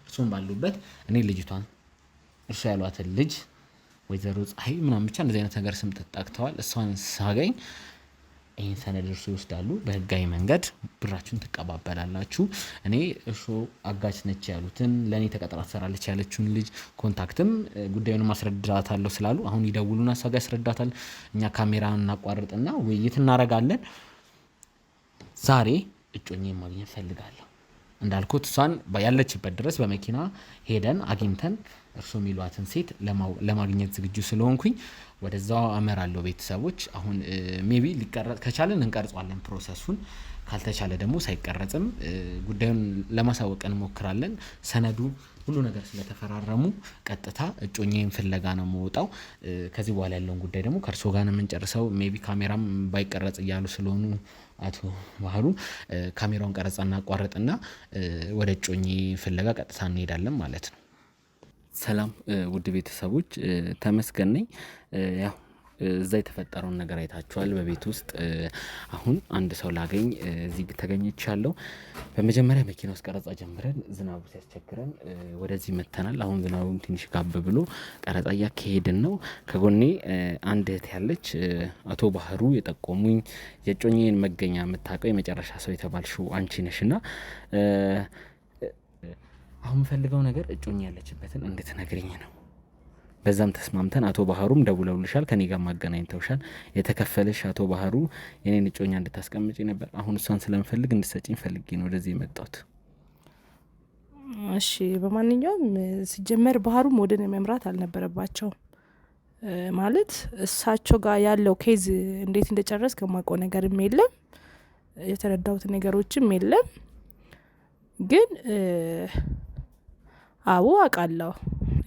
እርሱም ባሉበት እኔ ልጅቷን እርሱ ያሏትን ልጅ ወይዘሮ ፀሐይ ምናምን ብቻ እንደዚህ አይነት ነገር ስም ተጣቅተዋል። እሷን ሳገኝ ይህን ሰነድ እርሱ ይወስዳሉ። በህጋዊ መንገድ ብራችሁን ትቀባበላላችሁ። እኔ እርሱ አጋች ነች ያሉትን ለእኔ ተቀጥራ ትሰራለች ያለችውን ልጅ ኮንታክትም ጉዳዩን ማስረዳታለሁ ስላሉ አሁን ይደውሉና እሷ ጋር ያስረዳታል። እኛ ካሜራ እናቋርጥና ውይይት እናደርጋለን። ዛሬ እጮኛዬን ማግኘት ፈልጋለሁ እንዳልኩት እሷን ያለችበት ድረስ በመኪና ሄደን አግኝተን እርሱ የሚሏትን ሴት ለማግኘት ዝግጁ ስለሆንኩኝ ወደዛው አመራለሁ። ቤተሰቦች አሁን ሜቢ ሊቀረጽ ከቻለን እንቀርጿለን ፕሮሰሱን፣ ካልተቻለ ደግሞ ሳይቀረጽም ጉዳዩን ለማሳወቅ እንሞክራለን። ሰነዱ ሁሉ ነገር ስለተፈራረሙ ቀጥታ እጮኛዬን ፍለጋ ነው የምወጣው። ከዚህ በኋላ ያለውን ጉዳይ ደግሞ ከእርሶ ጋር ነው የምንጨርሰው። ሜቢ ካሜራም ባይቀረጽ እያሉ ስለሆኑ አቶ ባህሩ ካሜራውን ቀረጻ እናቋርጥና ወደ እጮኛዬ ፍለጋ ቀጥታ እንሄዳለን ማለት ነው። ሰላም ውድ ቤተሰቦች ተመስገን ነኝ። ያው እዛ የተፈጠረውን ነገር አይታችኋል በቤት ውስጥ። አሁን አንድ ሰው ላገኝ እዚህ ተገኝቻለሁ። በመጀመሪያ መኪና ውስጥ ቀረጻ ጀምረን ዝናቡ ሲያስቸግረን ወደዚህ መተናል። አሁን ዝናቡም ትንሽ ጋብ ብሎ ቀረጻ እያካሄድን ነው። ከጎኔ አንድ እህት ያለች አቶ ባህሩ የጠቆሙኝ የእጮኛዬን መገኛ የምታውቀው የመጨረሻ ሰው የተባልሽው አንቺ ነሽና አሁን የምፈልገው ነገር እጮኛ ያለችበትን እንድትነግሪኝ ነው። በዛም ተስማምተን አቶ ባህሩም ደውለውልሻል፣ ከኔ ጋር ማገናኝተውሻል። የተከፈለሽ አቶ ባህሩ የኔን እጮኛ እንድታስቀምጪ ነበር። አሁን እሷን ስለምፈልግ እንድሰጪኝ ፈልጌ ነው ወደዚህ የመጣሁት። እሺ፣ በማንኛውም ሲጀመር ባህሩም ወደ እኔ መምራት አልነበረባቸውም። ማለት እሳቸው ጋር ያለው ኬዝ እንዴት እንደጨረስ ከማውቀው ነገርም የለም፣ የተረዳሁት ነገሮችም የለም። ግን አዎ አውቃለሁ።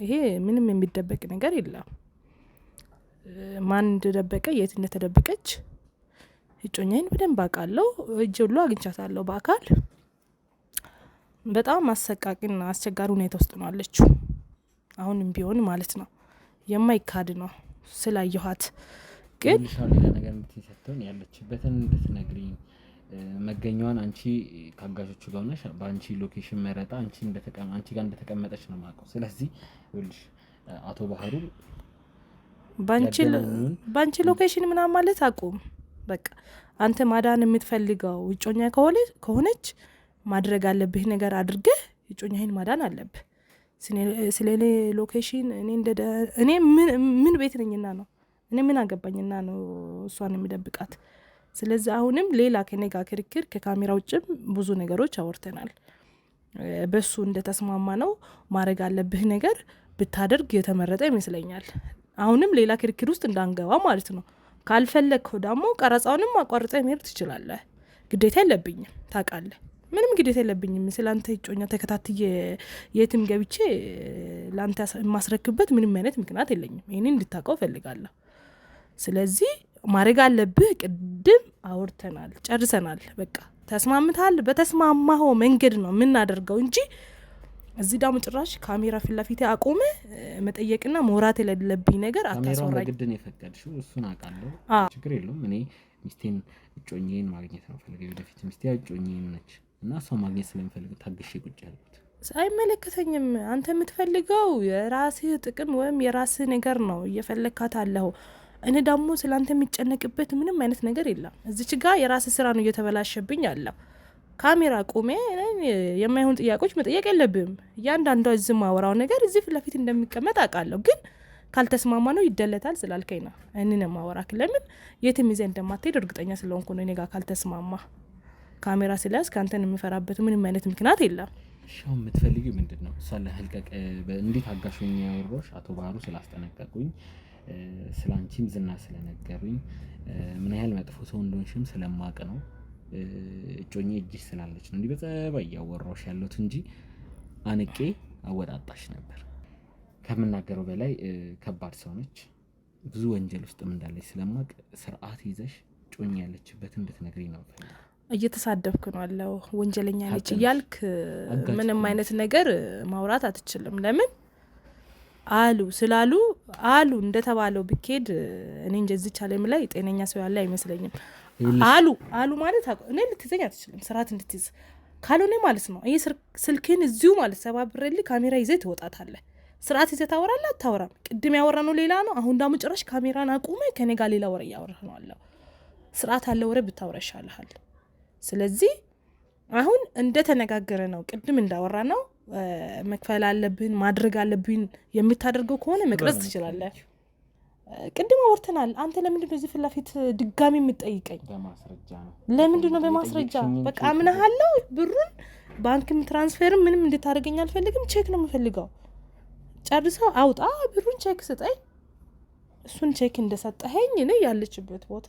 ይሄ ምንም የሚደበቅ ነገር የለም። ማን እንደደበቀ የት እንደተደበቀች እጮኛዬን በደንብ አውቃለሁ። እጅ ሁሉ አግኝቻታለሁ በአካል። በጣም አሰቃቂና አስቸጋሪ ሁኔታ ውስጥ ነው አለችው። አሁንም ቢሆን ማለት ነው የማይካድ ነው ስላየኋት። ግን ሌላ ነገር እንድትሰጥተን ያለችበትን እንድትነግሪኝ መገኛዋን አንቺ ካጋዦቹ ጋር ሆነሽ በአንቺ ሎኬሽን መረጣ አንቺ ጋር እንደተቀመጠች ነው የማውቀው። ስለዚህ ይኸውልሽ አቶ ባህሩ ባንቺ ሎኬሽን ምናምን ማለት አቁም። በቃ አንተ ማዳን የምትፈልገው እጮኛ ከሆነች ማድረግ አለብህ ነገር አድርገህ እጮኛህን ማዳን አለብህ። ስለ እኔ ሎኬሽን እኔ ምን ቤት ነኝና ነው? እኔ ምን አገባኝና ነው እሷን የሚደብቃት? ስለዚህ አሁንም ሌላ ከኔ ጋር ክርክር ከካሜራ ውጭም ብዙ ነገሮች አወርተናል። በሱ እንደተስማማ ነው ማድረግ አለብህ ነገር ብታደርግ የተመረጠ ይመስለኛል። አሁንም ሌላ ክርክር ውስጥ እንዳንገባ ማለት ነው። ካልፈለግከው ደግሞ ቀረጻውንም አቋርጠ መሄድ ትችላለህ። ግዴታ የለብኝም ታውቃለህ። ምንም ግዴታ የለብኝም። ስለአንተ እጮኛ ተከታትዬ የትም ገብቼ ለአንተ የማስረክብበት ምንም አይነት ምክንያት የለኝም። ይህን እንድታውቀው ፈልጋለሁ። ስለዚህ ማድረግ አለብህ ቅድም አውርተናል፣ ጨርሰናል። በቃ ተስማምታል። በተስማማኸው መንገድ ነው የምናደርገው እንጂ እዚህ ዳሙ ጭራሽ ካሜራ ፊት ለፊት አቆመ መጠየቅና መውራት የሌለብኝ ነገር አታስወራኝ። ካሜራ ግድን የፈቀድሽው እሱን አውቃለሁ። ችግር የለውም። እኔ ሚስቴን እጮኛዬን ማግኘት ነው ፈልገው። ወደፊት ሚስቴ እጮኛዬን ነች እና እሷ ማግኘት ስለምፈልግ ታግሼ ቁጭ ያልኩት። አይመለከተኝም። አንተ የምትፈልገው የራስህ ጥቅም ወይም የራስህ ነገር ነው እየፈለግካት አለሁ። እኔ ደግሞ ስለአንተ የሚጨነቅበት ምንም አይነት ነገር የለም። እዚች ጋር የራስህ ስራ ነው እየተበላሸብኝ አለው። ካሜራ ቆሜ የማይሆን ጥያቄዎች መጠየቅ የለብም። እያንዳንዷ እዚህ ማወራው ነገር እዚህ ፊት ለፊት እንደሚቀመጥ አውቃለሁ። ግን ካልተስማማ ነው ይደለታል ስላልከኝ ነው እኔን ማወራክ። ለምን የትም ይዘህ እንደማትሄድ እርግጠኛ ስለሆንኩ ነው። እኔ ጋር ካልተስማማ ካሜራ ስለያዝ ከአንተን የምፈራበት ምንም አይነት ምክንያት የለም። ሻው የምትፈልጊው ምንድን ነው? ሳለ ህልቀቅ እንዴት አጋሾኝ ያወሮሽ አቶ ባህሩ ስላስጠነቀቁኝ፣ ስለ አንቺም ዝና ስለነገሩኝ፣ ምን ያህል መጥፎ ሰው እንደሆንሽም ስለማቅ ነው። እጮኜ እጅሽ ስላለች ነው እንዲህ በጸባይ እያወራሁሽ ያለሁት እንጂ አንቄ አወጣጣሽ ነበር። ከምናገረው በላይ ከባድ ሰው ነች። ብዙ ወንጀል ውስጥም እንዳለች ስለማቅ ስርዓት ይዘሽ እጮኜ ያለችበትን እንድትነግሪኝ ነው ፈልገው። እየተሳደብክ ነው አለው። ወንጀለኛ ነች እያልክ ምንም አይነት ነገር ማውራት አትችልም። ለምን አሉ ስላሉ አሉ እንደተባለው ብኬድ እኔ እንጂ እዚች ዓለም ላይ ጤነኛ ሰው ያለ አይመስለኝም። አሉ ማለት እኔ ልትይዘኝ አትችልም። ስርዓት እንድትይዝ ካልሆነ ማለት ነው ይሄ ስልክን እዚሁ ማለት ሰባብሬልህ ካሜራ ይዘህ ትወጣታለህ። ስርዓት ይዘህ ታወራለህ አታወራም? ቅድም ያወራነው ሌላ ነው። አሁን ደግሞ ጭራሽ ካሜራን አቁመ ከኔ ጋር ሌላ ወሬ እያወራህ ነው አለው። ስርዓት አለ ወሬ ብታወራ ይሻልሃል። ስለዚህ አሁን እንደተነጋገረ ነው ቅድም እንዳወራ ነው መክፈል አለብን ማድረግ አለብን። የምታደርገው ከሆነ መቅረጽ ትችላለህ። ቅድም አወርተናል። አንተ ለምንድን ነው እዚህ ፊት ለፊት ድጋሚ የምትጠይቀኝ? በማስረጃ ነው። ለምንድን ነው በማስረጃ? በቃ አምናለሁ። ብሩን ባንክም ትራንስፈርም ምንም እንድታደርገኝ አልፈልግም። ቼክ ነው የምፈልገው። ጨርሰው አውጣ ብሩን ቼክ ስጠኝ። እሱን ቼክ እንደሰጠኸኝ እኔ ያለችበት ቦታ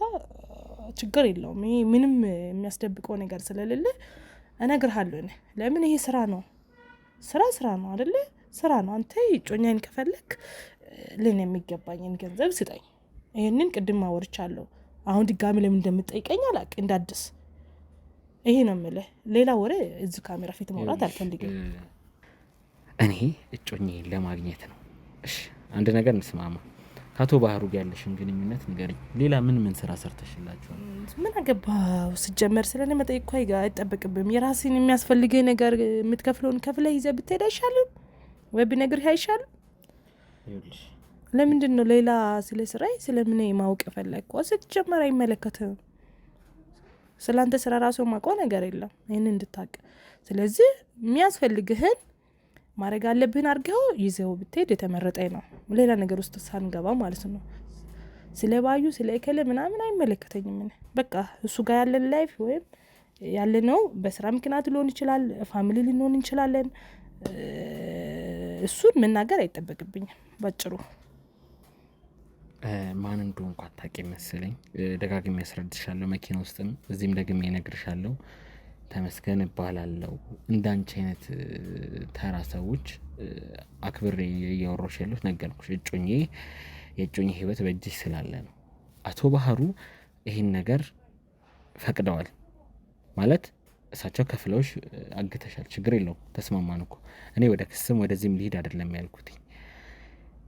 ችግር የለውም። ይሄ ምንም የሚያስደብቀው ነገር ስለሌለ እነግርሃለሁ። እኔ ለምን ይሄ ስራ ነው ስራ ነው አይደለ? ስራ ነው። አንተ እጮኛዬን ከፈለክ ለኔ የሚገባኝን ገንዘብ ስጠኝ። ይሄንን ቅድም አወርቻለሁ። አሁን ድጋሚ ለምን እንደምትጠይቀኝ አላቅ እንዳድስ። ይሄ ነው የምልህ። ሌላ ወሬ እዚህ ካሜራ ፊት ማውራት አልፈልግም። እኔ እጮኛዬን ለማግኘት ነው። እሺ አንድ ነገር እንስማማ። ከአቶ ባህሩ ጋር ያለሽን ግንኙነት ንገሪኝ። ሌላ ምን ስራ ሰርተሽላችኋል? ምን አገባው ሲጀመር ስለኔ መጠየቅ እኮ አይጠበቅብም። የራስን የሚያስፈልገኝ ነገር የምትከፍለውን ከፍለህ ይዘህ ብትሄድ አይሻልም ወይ ብነግርህ አይሻልም? ይኸውልሽ ለምንድን ነው ሌላ ስለ ስራዬ ስለምን ማወቅ ፈለግኩ? ሲጀመር አይመለከትም። ስላንተ ስራ ራሱ ማውቀው ነገር የለም ይህን እንድታቅ። ስለዚህ የሚያስፈልግህን ማድረግ አለብህን አድርገው ይዘው ብትሄድ የተመረጠ ነው። ሌላ ነገር ውስጥ ሳንገባ ማለት ነው። ስለ ባዩ ስለ እከለ ምናምን አይመለከተኝም። በቃ እሱ ጋር ያለን ላይፍ ወይም ያለ ነው በስራ ምክንያት ሊሆን ይችላል፣ ፋሚሊ ልንሆን እንችላለን። እሱን መናገር አይጠበቅብኝም ባጭሩ። ማን እንደሆንኩ አታውቂም መሰለኝ። ደጋግሜ ያስረድሻለሁ፣ መኪና ውስጥም እዚህም ደግሜ እነግርሻለሁ። ተመስገን እባላለሁ። እንዳንቺ አይነት ተራ ሰዎች አክብሬ እያወራሁሽ ያለሁት ነገርኩሽ። የእጮኜ ህይወት በእጅሽ ስላለ ነው። አቶ ባህሩ ይህን ነገር ፈቅደዋል ማለት እሳቸው ከፍለውሽ አግተሻል፣ ችግር የለውም ተስማማን እኮ። እኔ ወደ ክስም ወደዚህም ሊሄድ አይደለም ያልኩት።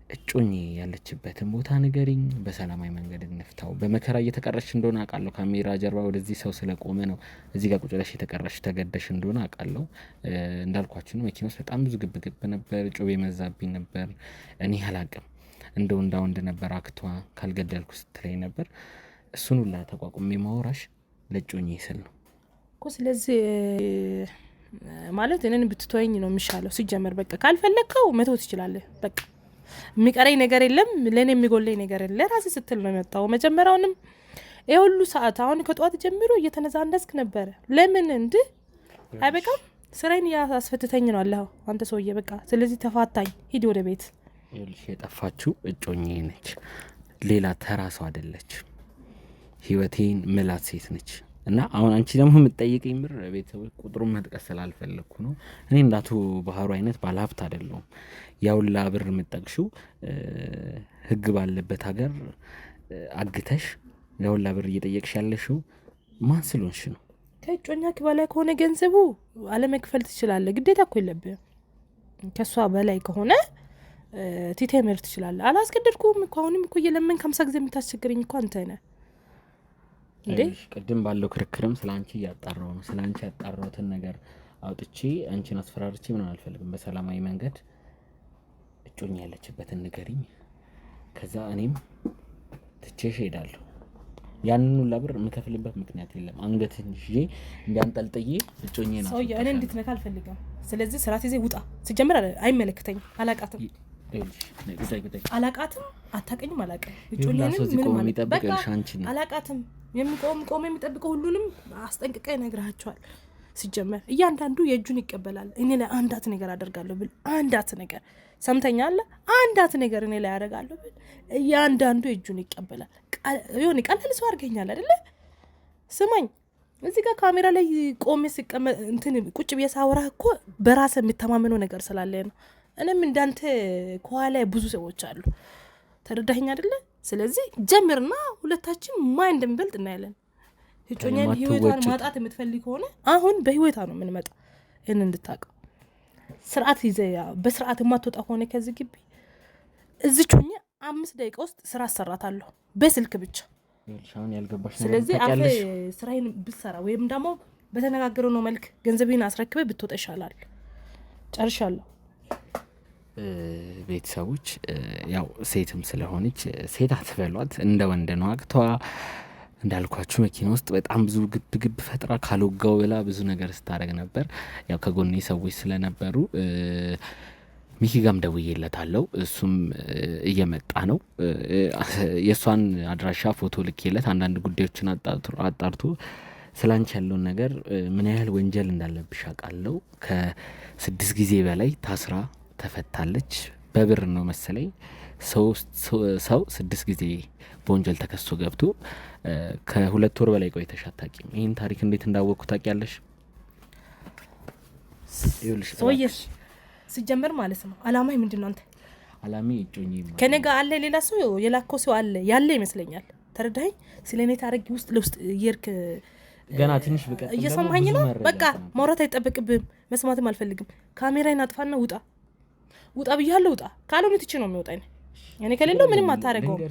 እጮኜ ያለችበትን ቦታ ንገሪኝ፣ በሰላማዊ መንገድ እንፍታው። በመከራ እየተቀረሽ እንደሆነ አውቃለሁ። ካሜራ ጀርባ ወደዚህ ሰው ስለቆመ ነው እዚህ ጋር ቁጭ ብለሽ የተቀረሽ ተገደሽ እንደሆነ አውቃለሁ። እንዳልኳችሁ ነው፣ መኪና ውስጥ በጣም ብዙ ግብግብ ነበር፣ ጩቤ መዛብኝ ነበር። እኔ አላቅም እንደው እንዳወንድ ነበር አክቷ ካልገደልኩ ስትለኝ ነበር። እሱን ሁላ ተቋቁሜ ማወራሽ ለእጮኜ ስል ነው እኮ። ስለዚህ ማለት እኔን ብትተወኝ ነው የሚሻለው። ሲጀመር በቃ ካልፈለግከው መተው ትችላለህ። በቃ የሚቀረኝ ነገር የለም፣ ለእኔ የሚጎለኝ ነገር የለም። ለራሴ ስትል ነው የመጣው። መጀመሪያውንም የሁሉ ሰዓት አሁን ከጠዋት ጀምሮ እየተነዛነዝክ ነበረ። ለምን እንዲህ አይበቃም? ስራዬን እያስፈትተኝ ነው አለሁ አንተ ሰውዬ። በቃ ስለዚህ ተፋታኝ፣ ሂድ ወደ ቤት። ይኸውልሽ የጠፋችው እጮኜ ነች፣ ሌላ ተራ ሰው አይደለች። ህይወቴን ምላት ሴት ነች። እና አሁን አንቺ ደግሞ የምትጠይቀኝ ብር ቤተሰቦች ቁጥሩን መጥቀስ ስላልፈለግኩ ነው። እኔ እንዳቶ ባህሩ አይነት ባለሀብት አይደለሁም። ያውላ ብር የምጠቅሽው ህግ ባለበት ሀገር አግተሽ ያውላ ብር እየጠየቅሽ ያለሽው ማን ስለሆንሽ ነው? ከእጮኛ በላይ ከሆነ ገንዘቡ አለመክፈል ትችላለህ። ግዴታ እኮ የለብህም። ከእሷ በላይ ከሆነ ቲቴ መሄድ ትችላለህ። አላስገደድኩም እኮ። አሁንም እኮ እየለመን 50 ጊዜ የምታስቸግረኝ እኮ አንተ ነህ። ቅድም ባለው ክርክርም ስለ አንቺ እያጣራው ነው። ስለ አንቺ ያጣራሁትን ነገር አውጥቼ አንቺን አስፈራርቼ ምን አልፈልግም። በሰላማዊ መንገድ እጮኛ ያለችበትን ንገሪኝ፣ ከዛ እኔም ትቼሽ ሄዳለሁ። ያንን ሁላ ብር የምከፍልበት ምክንያት የለም። አንገትህን ይዤ እንዲያንጠልጥዬ እጮኜ ነው ሰውዬ። እኔ እንድትነካ አልፈልግም። ስለዚህ ስራት ይዘህ ውጣ። ሲጀምር አይመለከተኝም። አላቃትም አታቀኝም። አላቅም እጮኛንም ምንም አላቃትም። ቆመ የሚጠብቀው ሁሉንም አስጠንቅቀ ይነግራቸዋል። ሲጀመር እያንዳንዱ የእጁን ይቀበላል። እኔ ላይ አንዳት ነገር አደርጋለሁ ብል አንዳት ነገር ሰምተኛለ፣ አንዳት ነገር እኔ ላይ አደርጋለሁ ብል እያንዳንዱ የእጁን ይቀበላል። ሆን ቀላል ሰው አድርገኛል አይደለ? ስማኝ፣ እዚህ ጋር ካሜራ ላይ ቆሜ ሲቀመጥ እንትን ቁጭ ብዬ ሳወራ እኮ በራስ የሚተማመነው ነገር ስላለ ነው። እኔም እንዳንተ ከኋላ ብዙ ሰዎች አሉ። ተረዳኸኝ አይደለ? ስለዚህ ጀምርና ሁለታችን ማን እንደሚበልጥ እናያለን። እጮኛን ህይወቷን ማጣት የምትፈልግ ከሆነ አሁን በህይወቷ ነው የምንመጣ። ይህን እንድታውቀው ስርዓት ይዘህ በስርዓት የማትወጣ ከሆነ ከዚህ ግቢ እዚች ሆኜ 5 ደቂቃ ውስጥ ስራ አሰራታለሁ በስልክ ብቻ። ስለዚህ አፈ ስራዬን ብትሰራ ወይም ደግሞ በተነጋገረው ነው መልክ ገንዘቤን አስረክበ ብትወጣ ይሻላል። ጨርሻለሁ። ቤተሰቦች ያው ሴትም ስለሆነች ሴት አትበሏት፣ እንደ ወንድ ነው አቅቷ። እንዳልኳችሁ መኪና ውስጥ በጣም ብዙ ግብ ፈጥራ ካልወጋው ብላ ብዙ ነገር ስታደርግ ነበር። ያው ከጎኔ ሰዎች ስለነበሩ ሚኪ ጋም ደውዬለታለሁ። እሱም እየመጣ ነው። የእሷን አድራሻ ፎቶ ልኬለት አንዳንድ ጉዳዮችን አጣርቶ ስላንቺ ያለውን ነገር ምን ያህል ወንጀል እንዳለብሽ አውቃለሁ። ከ6 ጊዜ በላይ ታስራ ተፈታለች። በብር ነው መሰለኝ ሰው 6 ጊዜ በወንጀል ተከሶ ገብቶ ከ2 ወር በላይ ቆይተሽ አታውቂም። ይህን ታሪክ እንዴት እንዳወቅኩ ታውቂያለሽ? ሰውዬሽ ሲጀመር ማለት ነው አላማ ምንድን ነው? አንተ አላሚ እጮኜ ከኔ ጋር አለ፣ ሌላ ሰው የላከው ሰው አለ ያለ ይመስለኛል። ተረዳኸኝ? ስለኔ ታረጊ ውስጥ ለውስጥ እየርክ ገና ትንሽ ብቀጥ እየሰማኸኝ ነው? በቃ ማውራት አይጠበቅብህም፣ መስማትም አልፈልግም። ካሜራዬን አጥፋና ውጣ ብያለሁ። ውጣ ካልሆነ ትቼ ነው የሚወጣኝ። እኔ ከሌለው ምንም አታረገውም።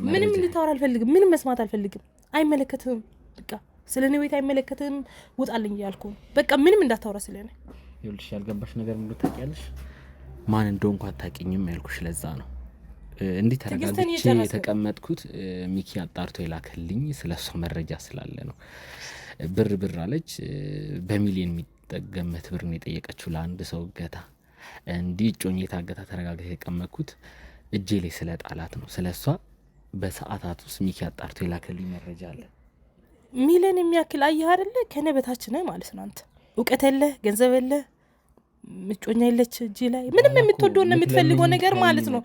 ምንም ልታወራ አልፈልግም። ምንም መስማት አልፈልግም። አይመለከትም። በቃ ስለኔ ቤት አይመለከትም። ውጣልኝ እያልኩ በቃ ምንም እንዳታወራ ስለኔ። ይኸውልሽ ያልገባሽ ነገር ምን ታውቂያለሽ? ማን እንደሆንኩ አታውቂኝም ያልኩሽ ለዛ ነው። እንዴ ተረጋግቼ የተቀመጥኩት ሚኪ አጣርቶ የላከልኝ ስለሷ መረጃ ስላለ ነው። ብር አለች። በሚሊዮን የሚጠገመት ብር ነው የጠየቀችው ለአንድ ሰው እገታ። እንዲህ እጮኜ የታገታ ተረጋግቼ የተቀመጥኩት እጄ ላይ ስለ ጣላት ነው። ስለሷ በሰዓታት ውስጥ ሚኪ አጣርቶ የላከልኝ መረጃ አለ። ሚሊዮን የሚያክል አየህ አይደለ? ከኔ በታች ነህ ማለት ነው። አንተ እውቀት የለ፣ ገንዘብ የለ፣ እጮኛ የለች እጅ ላይ ምንም የምትወደውና የምትፈልገው ነገር ማለት ነው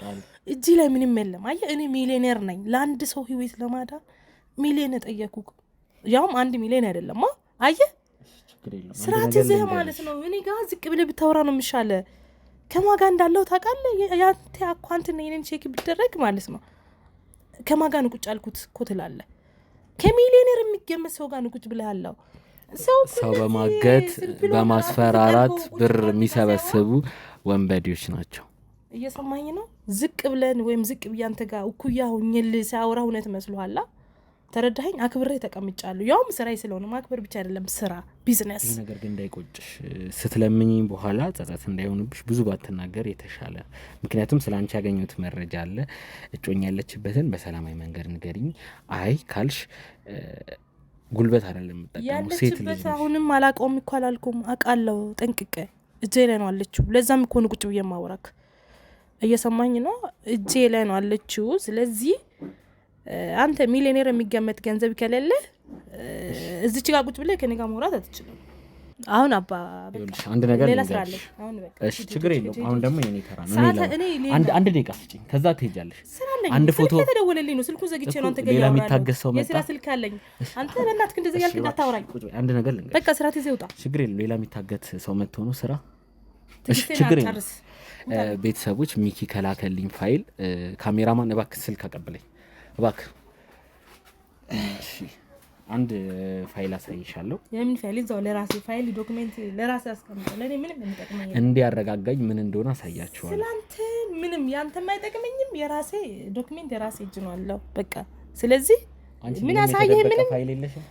እጅ ላይ ምንም የለም። አየህ እኔ ሚሊዮኔር ነኝ። ለአንድ ሰው ህይወት ለማዳን ሚሊዮን ጠየቁ። ያውም 1 ሚሊዮን አይደለም። አየህ ስርዓት ይዘህ ማለት ነው። እኔ ጋር ዝቅ ብለህ ብታወራ ነው የሚሻለ። ከማጋ እንዳለው ታውቃለህ። ያንተ አኳንት ነው የኔን ቼክ ቢደረግ ማለት ነው። ከማጋ ነው ቁጭ አልኩት እኮ ትላለህ። ከሚሊዮኔር የሚገመት ሰው ጋር ነው ቁጭ ብለህ ያለው። ሰው በማገት በማስፈራራት ብር የሚሰበስቡ ወንበዴዎች ናቸው። እየሰማኝ ነው። ዝቅ ብለን ወይም ዝቅ ብያንተ ጋር እኩያ ሆኜል ሲያወራ እውነት መስሎሃል? ተረዳኸኝ? አክብሬ ተቀምጫለሁ። ያውም ስራዬ ስለሆነ ማክበር ብቻ አይደለም ስራ ቢዝነስ። ይህ ነገር ግን እንዳይቆጭሽ ስትለምኝኝ በኋላ ጸጸት እንዳይሆንብሽ ብዙ ባትናገር የተሻለ። ምክንያቱም ስለ አንቺ ያገኘሁት መረጃ አለ። እጮኛ ያለችበትን በሰላማዊ መንገድ ንገሪኝ። አይ ካልሽ ጉልበት አይደለም የምጠቀመው ሴት ልጅ ነሽ። አሁንም አላውቀውም እኮ አላልኩም። አውቃለሁ ጠንቅቄ። እጄ ላይ ነው አለችው። ለዛም እኮ ነው ቁጭ ብዬ የማወራክ። እየሰማኝ ነው። እጄ ላይ ነው አለችው። ስለዚህ አንተ ሚሊዮኔር የሚገመት ገንዘብ ከሌለ እዚች ጋር ቁጭ ብለህ ከኔ ጋር ማውራት አትችልም። አሁን አባ በቃ አንድ ነገር ልንገርሽ። እሺ ችግር የለውም። አሁን ደግሞ የኔ ተራ ነው። አንድ ደቂቃ ስጪኝ፣ ከዛ ትሄጃለሽ። አንድ ፎቶ ተደወለልኝ ነው ስልኩ ዘግቼ ነው። አንተ ጋር ሌላ የሚታገሰው መጣ። የስራ ስልክ አለኝ። አንተ በእናትህ እንደዚህ ያልክ እንዳታወራኝ። አንድ ነገር ልንገርሽ። በቃ ስራ ትይዘህ ውጣ። ችግር የለውም። ሌላ የሚታገት ሰው መጥቶ ነው ስራ። እሺ ችግር የለውም። ቤተሰቦች ሚኪ ከላከልኝ ፋይል ካሜራማን እባክህ ስልክ አቀብለኝ እባክህ። እሺ አንድ ፋይል አሳይሻለሁ። የምን ፋይል? እዛው ለራሴ ፋይል ዶክመንት ለራሴ አስቀምጠው። ለኔ ምንም የሚጠቅመኝ እንዲያረጋጋኝ ምን እንደሆነ አሳያችኋለሁ። ስላንተ ምንም ያንተም አይጠቅመኝም። የራሴ ዶክመንት የራሴ እጅ ነው አለው በቃ። ስለዚህ ምን አሳየህ? ምንም ፋይል የለሽም?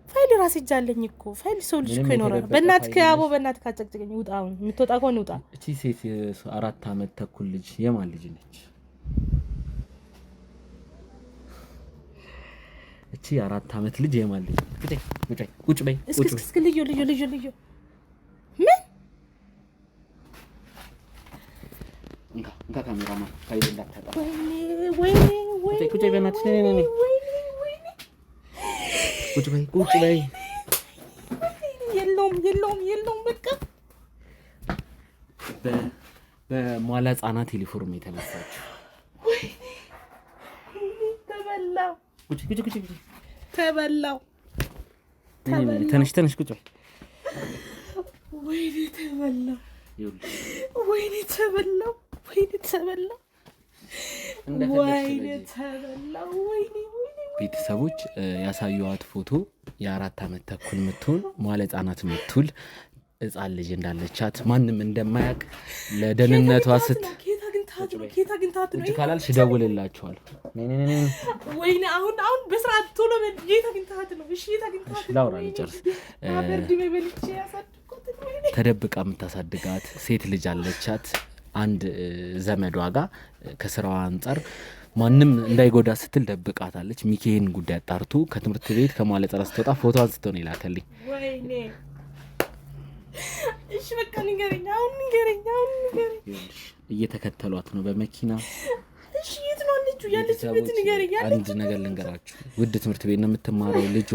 ፋይል ራሴ እጅ አለኝ እኮ። ፋይል ሰው ልጅ እኮ ይኖራል። በእናትህ አቦ በእናትህ ካጨቅጨቀኝ ውጣ። አሁን የምትወጣ ከሆነ ውጣ። እቺ ሴት 4 ዓመት ተኩል ልጅ የማን ልጅ ነች? እቺ 4 ዓመት ልጅ የማን ልጅ? ቁጭ በይ። እስኪ ልዩ ምን እንካ ካሜራማን ፋይል እንዳታጣ። ወይኔ ቁጭ በይ በእናትሽ። ነይ ቁጭ በይ። የለውም በቃ በሟላ ህጻናት ዩኒፎርም የተነሳችው። ወይኔ ተበላው። ተበላው። ተነሽ ቁጭ በይ። ወይኔ ተበላው። ቤተሰቦች ያሳዩዋት ፎቶ የ4 ዓመት ተኩል የምትሆን መዋለ ህጻናት የምትውል ህጻን ልጅ እንዳለቻት ማንም እንደማያውቅ ለደህንነቷ ኬታ ግንታት ነው። እጅ ካላልሽ እደውልላችኋለሁ። ወይኔ አሁን በስርዓት ቶሎ ጌታ ግንታት ነው። እሺ ጌታ ግንታት ነው። ላውራ ልጨርስ። ተደብቃ የምታሳድጋት ሴት ልጅ አለቻት። አንድ ዘመዷ ጋር ከስራዋ አንጻር ማንም እንዳይጎዳ ስትል ደብቃታለች። ሚኪን ጉዳይ አጣርቶ ከትምህርት ቤት ከመዋለ ህጻናት ስትወጣ ፎቶ አንስቶ ነው ይላከልኝ። ወይኔ እሺ በቃ ንገረኝ። አሁን ንገረኝ። እየተከተሏት ነው በመኪና። እሺ የት ነው ልጁ ያለችበት? ንገረኝ። አንድ ነገር ልንገራችሁ። ውድ ትምህርት ቤት ነው የምትማረው ልጇ።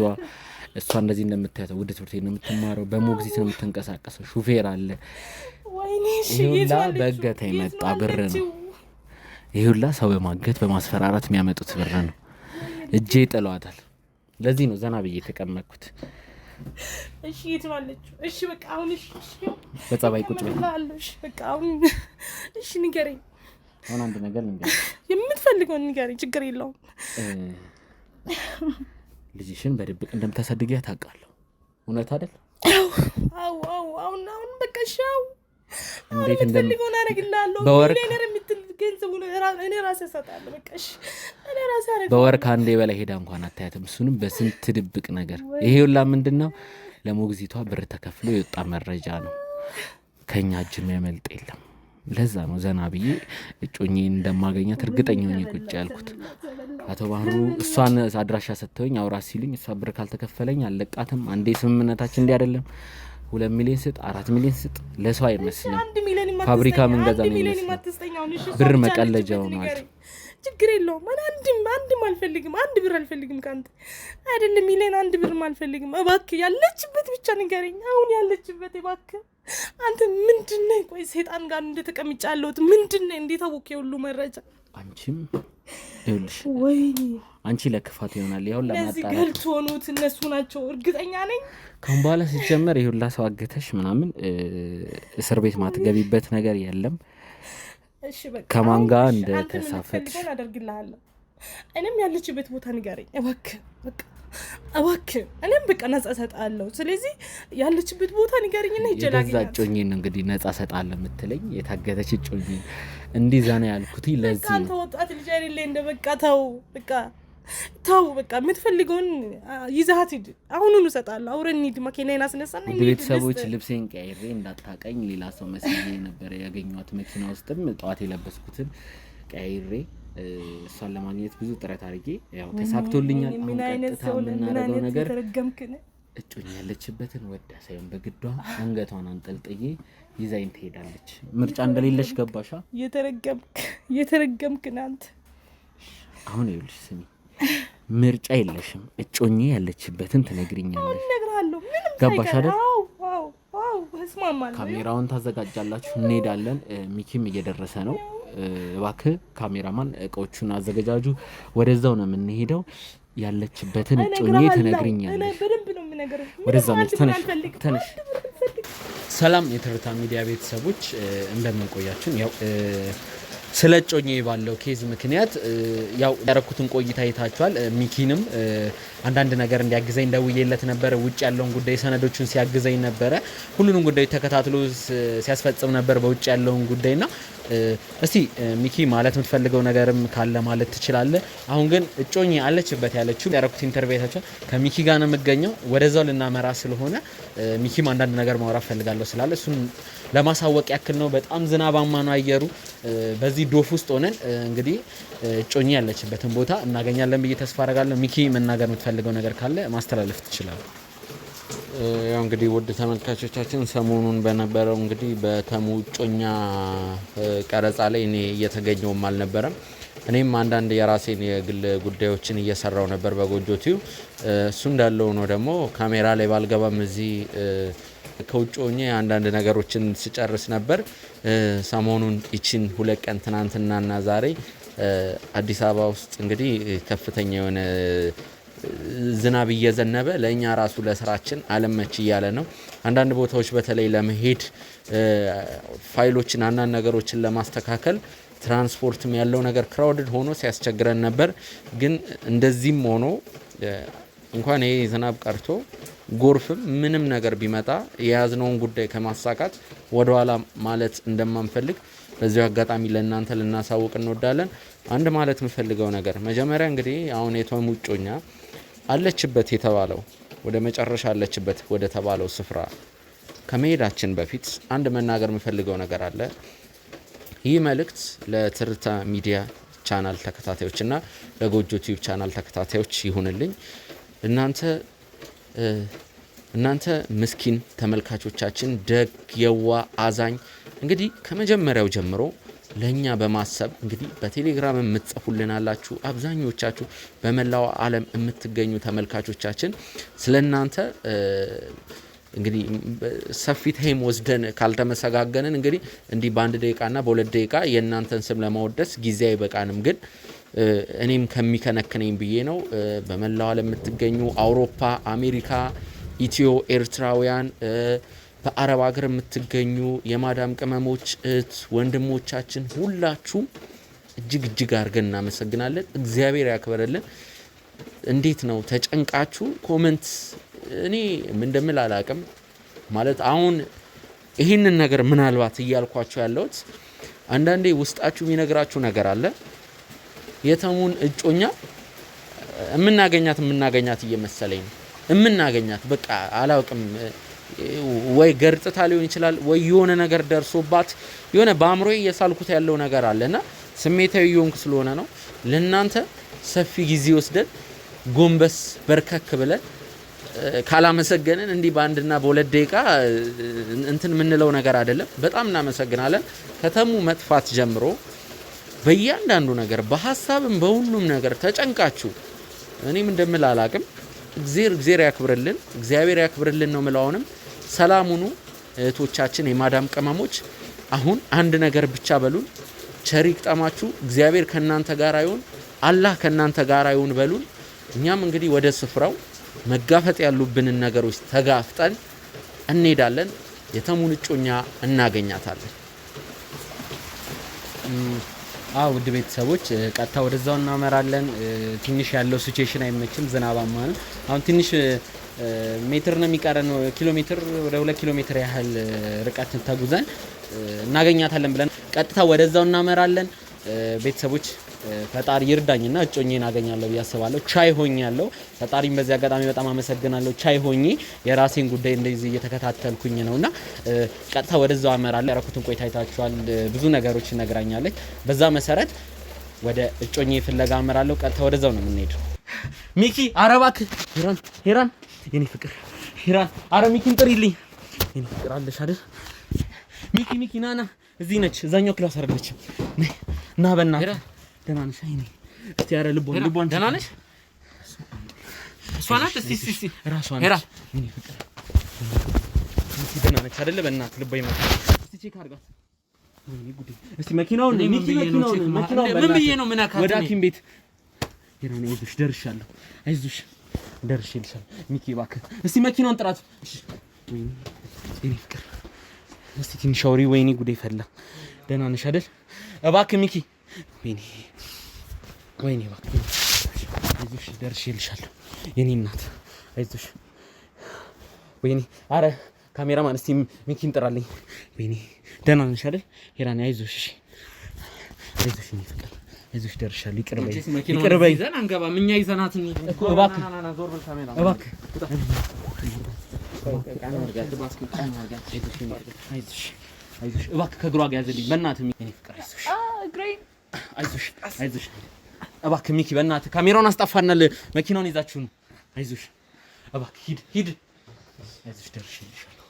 እሷ እንደዚህ እንደምታያት ውድ ትምህርት ቤት ነው የምትማረው። በሞግዚት ነው የምትንቀሳቀሰው። ሹፌር አለ። ወይኔ እሺ ይሁላ በእገታ የመጣ ብር ነው። ይሁላ ሰው በማገት በማስፈራራት የሚያመጡት ብር ነው። እጄ ጥሏታል። ለዚህ ነው ዘና ብዬ የተቀመጥኩት። እሺ የት ነው አለችው? እሺ በቃ አሁን እሺ በጸባይ ቁጭ በይ። እሺ በቃ አሁን እሺ ንገረኝ። አሁን አንድ ነገር ልንገርሽ። የምትፈልገውን ንገረኝ፣ ችግር የለውም። ልጅሽን በድብቅ እንደምታሳድጊያት ታውቃለሁ። እውነት አይደል? አዎ አሁን በቃ ሻው እንዴት እንደምትፈልገውን አደርግልሃለሁ። በወርቅ ሚሊዮነር የምትል ገንዘብ ገንዘቡን እኔ ራሴ እሰጣለሁ። በቃ እሺ እኔ ራሴ አረጋለሁ። በወር ከአንዴ በላይ ሄዳ እንኳን አታያትም። እሱንም በስንት ድብቅ ነገር። ይሄ ሁላ ምንድነው? ለሞግዚቷ ብር ተከፍሎ የወጣ መረጃ ነው። ከኛ እጅ የሚያመልጥ የለም። ለዛ ነው ዘና ብዬ እጮኜን እንደማገኛት እርግጠኛ ሆኜ ቁጭ ያልኩት። አቶ ባህሩ እሷን አድራሻ ሰጥተውኝ አውራ ሲሉኝ እሷ ብር ካልተከፈለኝ አለቃትም። አንዴ ስምምነታችን እንዲህ አይደለም 2 ሚሊዮን ስጥ 4 ሚሊዮን ስጥ ለሰው አይመስልም። ፋብሪካ መንገዛ ነው የሚመስለው። ብር መቀለጃ ሆኗል። ችግር የለውም። አንድም አልፈልግም። አንድ ብር አልፈልግም ካንተ አይደለም ሚሊዮን አንድ ብር አልፈልግም። እባክህ ያለችበት ብቻ ንገረኝ። አሁን ያለችበት እባክህ። አንተ ምንድነው? ቆይ ሰይጣን ጋር እንደተቀምጫለሁ ምንድነው? እንዴት አወቀ ሁሉ መረጃ? አንቺም ይኸውልሽ ወይኔ አንቺ ለክፋት ይሆናል። ያው ለዚህ ገልት ሆኑት እነሱ ናቸው እርግጠኛ ነኝ። ካሁን በኋላ ሲጀመር ይሁላ ሰው አገተሽ ምናምን እስር ቤት ማትገቢበት ነገር የለም። እሺ በቃ ከማን ጋር እንደተሳፈጥሽ አደርግልሃለሁ። እኔም ያለችበት ቦታ ንገረኝ እባክህ። በቃ እባክህ እኔም በቃ ነጻ ሰጣለሁ። ስለዚህ ያለችበት ቦታ ንገረኝና ይጀላል። የገዛ እጮኜን ነው እንግዲህ ነጻ ሰጣለሁ የምትለኝ። የታገተች እጮኜ እንዲህ ዛና ያልኩት ለዚህ በቃ ተወጣት ልጅ አይደለ እንደ በቃ ተው በቃ የምትፈልገውን ይዛት ሂድ። አሁኑኑ እሰጣለሁ። አውረን እንሂድ። መኪናዬን አስነሳና እንሂድ። ቤተሰቦች ልብሴን ቀይሬ እንዳታቀኝ ሌላ ሰው መስዬ ነበር ያገኘኋት። መኪና ውስጥም ጠዋት የለበስኩትን ቀይሬ እሷን ለማግኘት ብዙ ጥረት አድርጌ ያው ተሳክቶልኛል። አሁን ቀጥታ የምናደርገው ነገር እጮኛ ያለችበትን ወዳ ሳይሆን በግዷ አንገቷን አንጠልጥዬ ይዛኝ ትሄዳለች። ምርጫ እንደሌለሽ ገባሻ? የተረገምክ አንተ። አሁን ይኸውልሽ ስሚ፣ ምርጫ የለሽም። እጮኛ ያለችበትን ትነግሪኛለሽ። እነግርሃለሁ። ምንም ገባሽ አይደል? አዎ እስማማለሁ። ካሜራውን ታዘጋጃላችሁ፣ እንሄዳለን። ሚኪም እየደረሰ ነው። እባክህ ካሜራማን እቃዎቹን አዘገጃጁ። ወደዛው ነው የምንሄደው። ያለችበትን እጮኜ ትነግሪኛለሽ። በደንብ ነው የምነግርህ። ወደዛ ነች። ተነሽ። ሰላም የትርታ ሚዲያ ቤተሰቦች እንደምን ቆያችሁን? ያው ስለ እጮኜ ባለው ኬዝ ምክንያት ያው ያረኩትን ቆይታ አይታችኋል። ሚኪንም አንዳንድ ነገር እንዲያግዘኝ ደውዬለት ነበር። ውጭ ያለውን ጉዳይ ሰነዶቹን ሲያግዘኝ ነበረ። ሁሉንም ጉዳዮች ተከታትሎ ሲያስፈጽም ነበር በውጭ ያለውን ጉዳይና እስቲ ሚኪ ማለት የምትፈልገው ነገርም ካለ ማለት ትችላለህ። አሁን ግን እጮኜ አለችበት ያለችው ያረኩት ኢንተርቪው አይታችኋል። ከሚኪ ጋር ነው የምገኘው። ወደዛው ልናመራ ስለሆነ ሚኪም አንዳንድ ነገር ማውራት ፈልጋለሁ ስላለ እሱን ለማሳወቅ ያክል ነው። በጣም ዝናባማ ነው አየሩ። በዚህ ዶፍ ውስጥ ሆነን እንግዲህ እጮኜ ያለችበትን ቦታ እናገኛለን ብዬ ተስፋ አደርጋለሁ። ሚኪ መናገር የምትፈልገው ነገር ካለ ማስተላለፍ ትችላለህ። ያው እንግዲህ ውድ ተመልካቾቻችን ሰሞኑን በነበረው እንግዲህ በተሙ እጮኛ ቀረጻ ላይ እኔ እየተገኘውም አልነበረም። እኔም አንዳንድ የራሴን የግል ጉዳዮችን እየሰራው ነበር በጎጆ ቲዩብ። እሱ እንዳለው ነው ደግሞ ካሜራ ላይ ባልገባም እዚህ ከውጭ ሆኜ አንዳንድ ነገሮችን ስጨርስ ነበር። ሰሞኑን ይችን 2 ቀን ትናንትናና ዛሬ አዲስ አበባ ውስጥ እንግዲህ ከፍተኛ የሆነ ዝናብ እየዘነበ ለእኛ ራሱ ለስራችን አለመች እያለ ነው። አንዳንድ ቦታዎች በተለይ ለመሄድ ፋይሎችን አንዳንድ ነገሮችን ለማስተካከል ትራንስፖርትም ያለው ነገር ክራውድድ ሆኖ ሲያስቸግረን ነበር። ግን እንደዚህም ሆኖ እንኳን ይሄ ዝናብ ቀርቶ ጎርፍም ምንም ነገር ቢመጣ የያዝነውን ጉዳይ ከማሳካት ወደኋላ ማለት እንደማንፈልግ በዚሁ አጋጣሚ ለእናንተ ልናሳውቅ እንወዳለን። አንድ ማለት የምፈልገው ነገር መጀመሪያ እንግዲህ አሁን የተሙ እጮኛ አለችበት የተባለው ወደ መጨረሻ አለችበት ወደ ተባለው ስፍራ ከመሄዳችን በፊት አንድ መናገር የምፈልገው ነገር አለ። ይህ መልእክት ለትርታ ሚዲያ ቻናል ተከታታዮችና ለጎጆ ቲዩብ ቻናል ተከታታዮች ይሁንልኝ። እናንተ ምስኪን ተመልካቾቻችን ደግ፣ የዋ፣ አዛኝ እንግዲህ ከመጀመሪያው ጀምሮ ለኛ በማሰብ እንግዲህ በቴሌግራም የምትጽፉልናላችሁ አብዛኞቻችሁ በመላው ዓለም የምትገኙ ተመልካቾቻችን ስለናንተ እንግዲህ ሰፊ ታይም ወስደን ካልተመሰጋገንን እንግዲህ እንዲህ በ1 ደቂቃና በ2 ደቂቃ የእናንተን ስም ለማወደስ ጊዜ አይበቃንም። ግን እኔም ከሚከነክነኝ ብዬ ነው። በመላው ዓለም የምትገኙ አውሮፓ፣ አሜሪካ፣ ኢትዮ ኤርትራውያን በአረብ ሀገር የምትገኙ የማዳም ቅመሞች እህት ወንድሞቻችን ሁላችሁም እጅግ አድርገን እናመሰግናለን። እግዚአብሔር ያክብርልን። እንዴት ነው ተጨንቃችሁ ኮሜንት እኔ ምን እንደምል አላቅም። ማለት አሁን ይህንን ነገር ምናልባት እያልኳቸው ያለሁት አንዳንዴ ውስጣችሁ የሚነግራችሁ ነገር አለ። የተሙን እጮኛ የምናገኛት እየመሰለኝ ነው። የምናገኛት በቃ አላውቅም፣ ወይ ገርጥታ ሊሆን ይችላል፣ ወይ የሆነ ነገር ደርሶባት የሆነ በአእምሮዬ እየሳልኩት ያለው ነገር አለና ስሜታዊ የሆንኩ ስለሆነ ነው። ለእናንተ ሰፊ ጊዜ ወስደን ጎንበስ በርከክ ብለን ካላመሰገንን እንዲህ በአንድና በሁለት ደቂቃ እንትን የምንለው ነገር አይደለም። በጣም እናመሰግናለን። ከተሙ መጥፋት ጀምሮ በእያንዳንዱ ነገር በሀሳብም በሁሉም ነገር ተጨንቃችሁ እኔም እንደምል አላቅም። እግዚአብሔር ያክብርልን፣ እግዚአብሔር ያክብርልን ነው የምላውንም። ሰላም ሁኑ እህቶቻችን፣ የማዳም ቅመሞች። አሁን አንድ ነገር ብቻ በሉን፣ ቸር ይግጠማችሁ፣ እግዚአብሔር ከእናንተ ጋር ይሁን፣ አላህ ከእናንተ ጋር ይሁን በሉን። እኛም እንግዲህ ወደ ስፍራው መጋፈጥ ያሉብንን ነገሮች ተጋፍጠን እንሄዳለን። የተሙን እጮኛ እናገኛታለን። ውድ ቤተሰቦች ቀጥታ ወደዛው እናመራለን። ትንሽ ያለው ሲቹዌሽን አይመችም፣ ዝናባማ ነው። አሁን ትንሽ ሜትር ነው የሚቀረን፣ ኪሎ ሜትር ወደ 2 ኪሎ ሜትር ያህል ርቀት ተጉዘን እናገኛታለን ብለን ቀጥታ ወደዛው እናመራለን። ቤተሰቦች ፈጣሪ ይርዳኝና እጮኜን አገኛለሁ ብዬ አስባለሁ። ቻይ ሆኛለሁ። ፈጣሪም በዚህ አጋጣሚ በጣም አመሰግናለሁ። ቻይ ሆኜ የራሴን ጉዳይ እንደዚህ እየተከታተልኩኝ ነውና ቀጥታ ወደዛው አመራለሁ። ያረኩትን ቆይታ አይታችኋል። ብዙ ነገሮች ነግራኛለች። በዛ መሰረት ወደ እጮኜ ፍለጋ አመራለሁ። ቀጥታ ወደዛው ነው የምንሄደው። ሚኪ አረባክ ሄራን የኔ ፍቅር ሄራን፣ አረ ሚኪን ጥሪልኝ። የኔ ፍቅር አለሽ አይደል? ሚኪ ናና፣ እዚህ ነች፣ እዛኛው ክላስ አይደለች። ና በእናትህ ደህና ነሽ? አይኔ እስቲ ያረ ልቦን ደህና ነሽ? እሷ ናት። እስቲ ራሷ ሄራ ነች። የኔ ፍቅር እስቲ ደህና ነች አይደለ? በእናትህ ልቦ ይመጣ። እስቲ ቼክ አድርጋት። ወይኔ ጉዴ! እስቲ መኪናውን ምን ብዬ ነው ምን አካት ወደ ሐኪም ቤት ሄራ ነው። አይዞሽ ደርሻለሁ። አይዞሽ ደርሼልሻለሁ። ሚኪ እባክህ እስቲ መኪናውን ጥራት። እሺ ወይኔ የኔ ፍቅር እስቲ ትንሽ አውሪ። ወይኔ ጉዴ ፈላ። ደህና ነሽ አይደል? እባክህ ሚኪ ወይኔ እባክህ አይዞሽ ደርሼልሻለሁ የኔ እናት አይዞሽ። ወይኔ አረ ካሜራማን እስቲ ሚኪን ጥራልኝ። ወይኔ ደህና ነሽ አይደል? ሄራኔ አይዞሽ፣ እሺ አይዞሽ የኔ ፍቅር አይዞሽ ደርሻለሁ። ይቅር በይ ይዘን አንገባም እኛ ይዘናት እኮ እባክህ ዞር በል ካሜራ እባክህ አይዞሽ እባክህ ከእግሯ ጋር ያዘልኝ በእናትህ የኔ ፍቅር አይዞሽ እባክህ ሚኪ በእናትህ ካሜራውን አስጠፋናል። መኪናውን ይዛችሁ ነው። አይዞሽ እባክህ ሂድ አይዞሽ ደርሼልሻለሁ።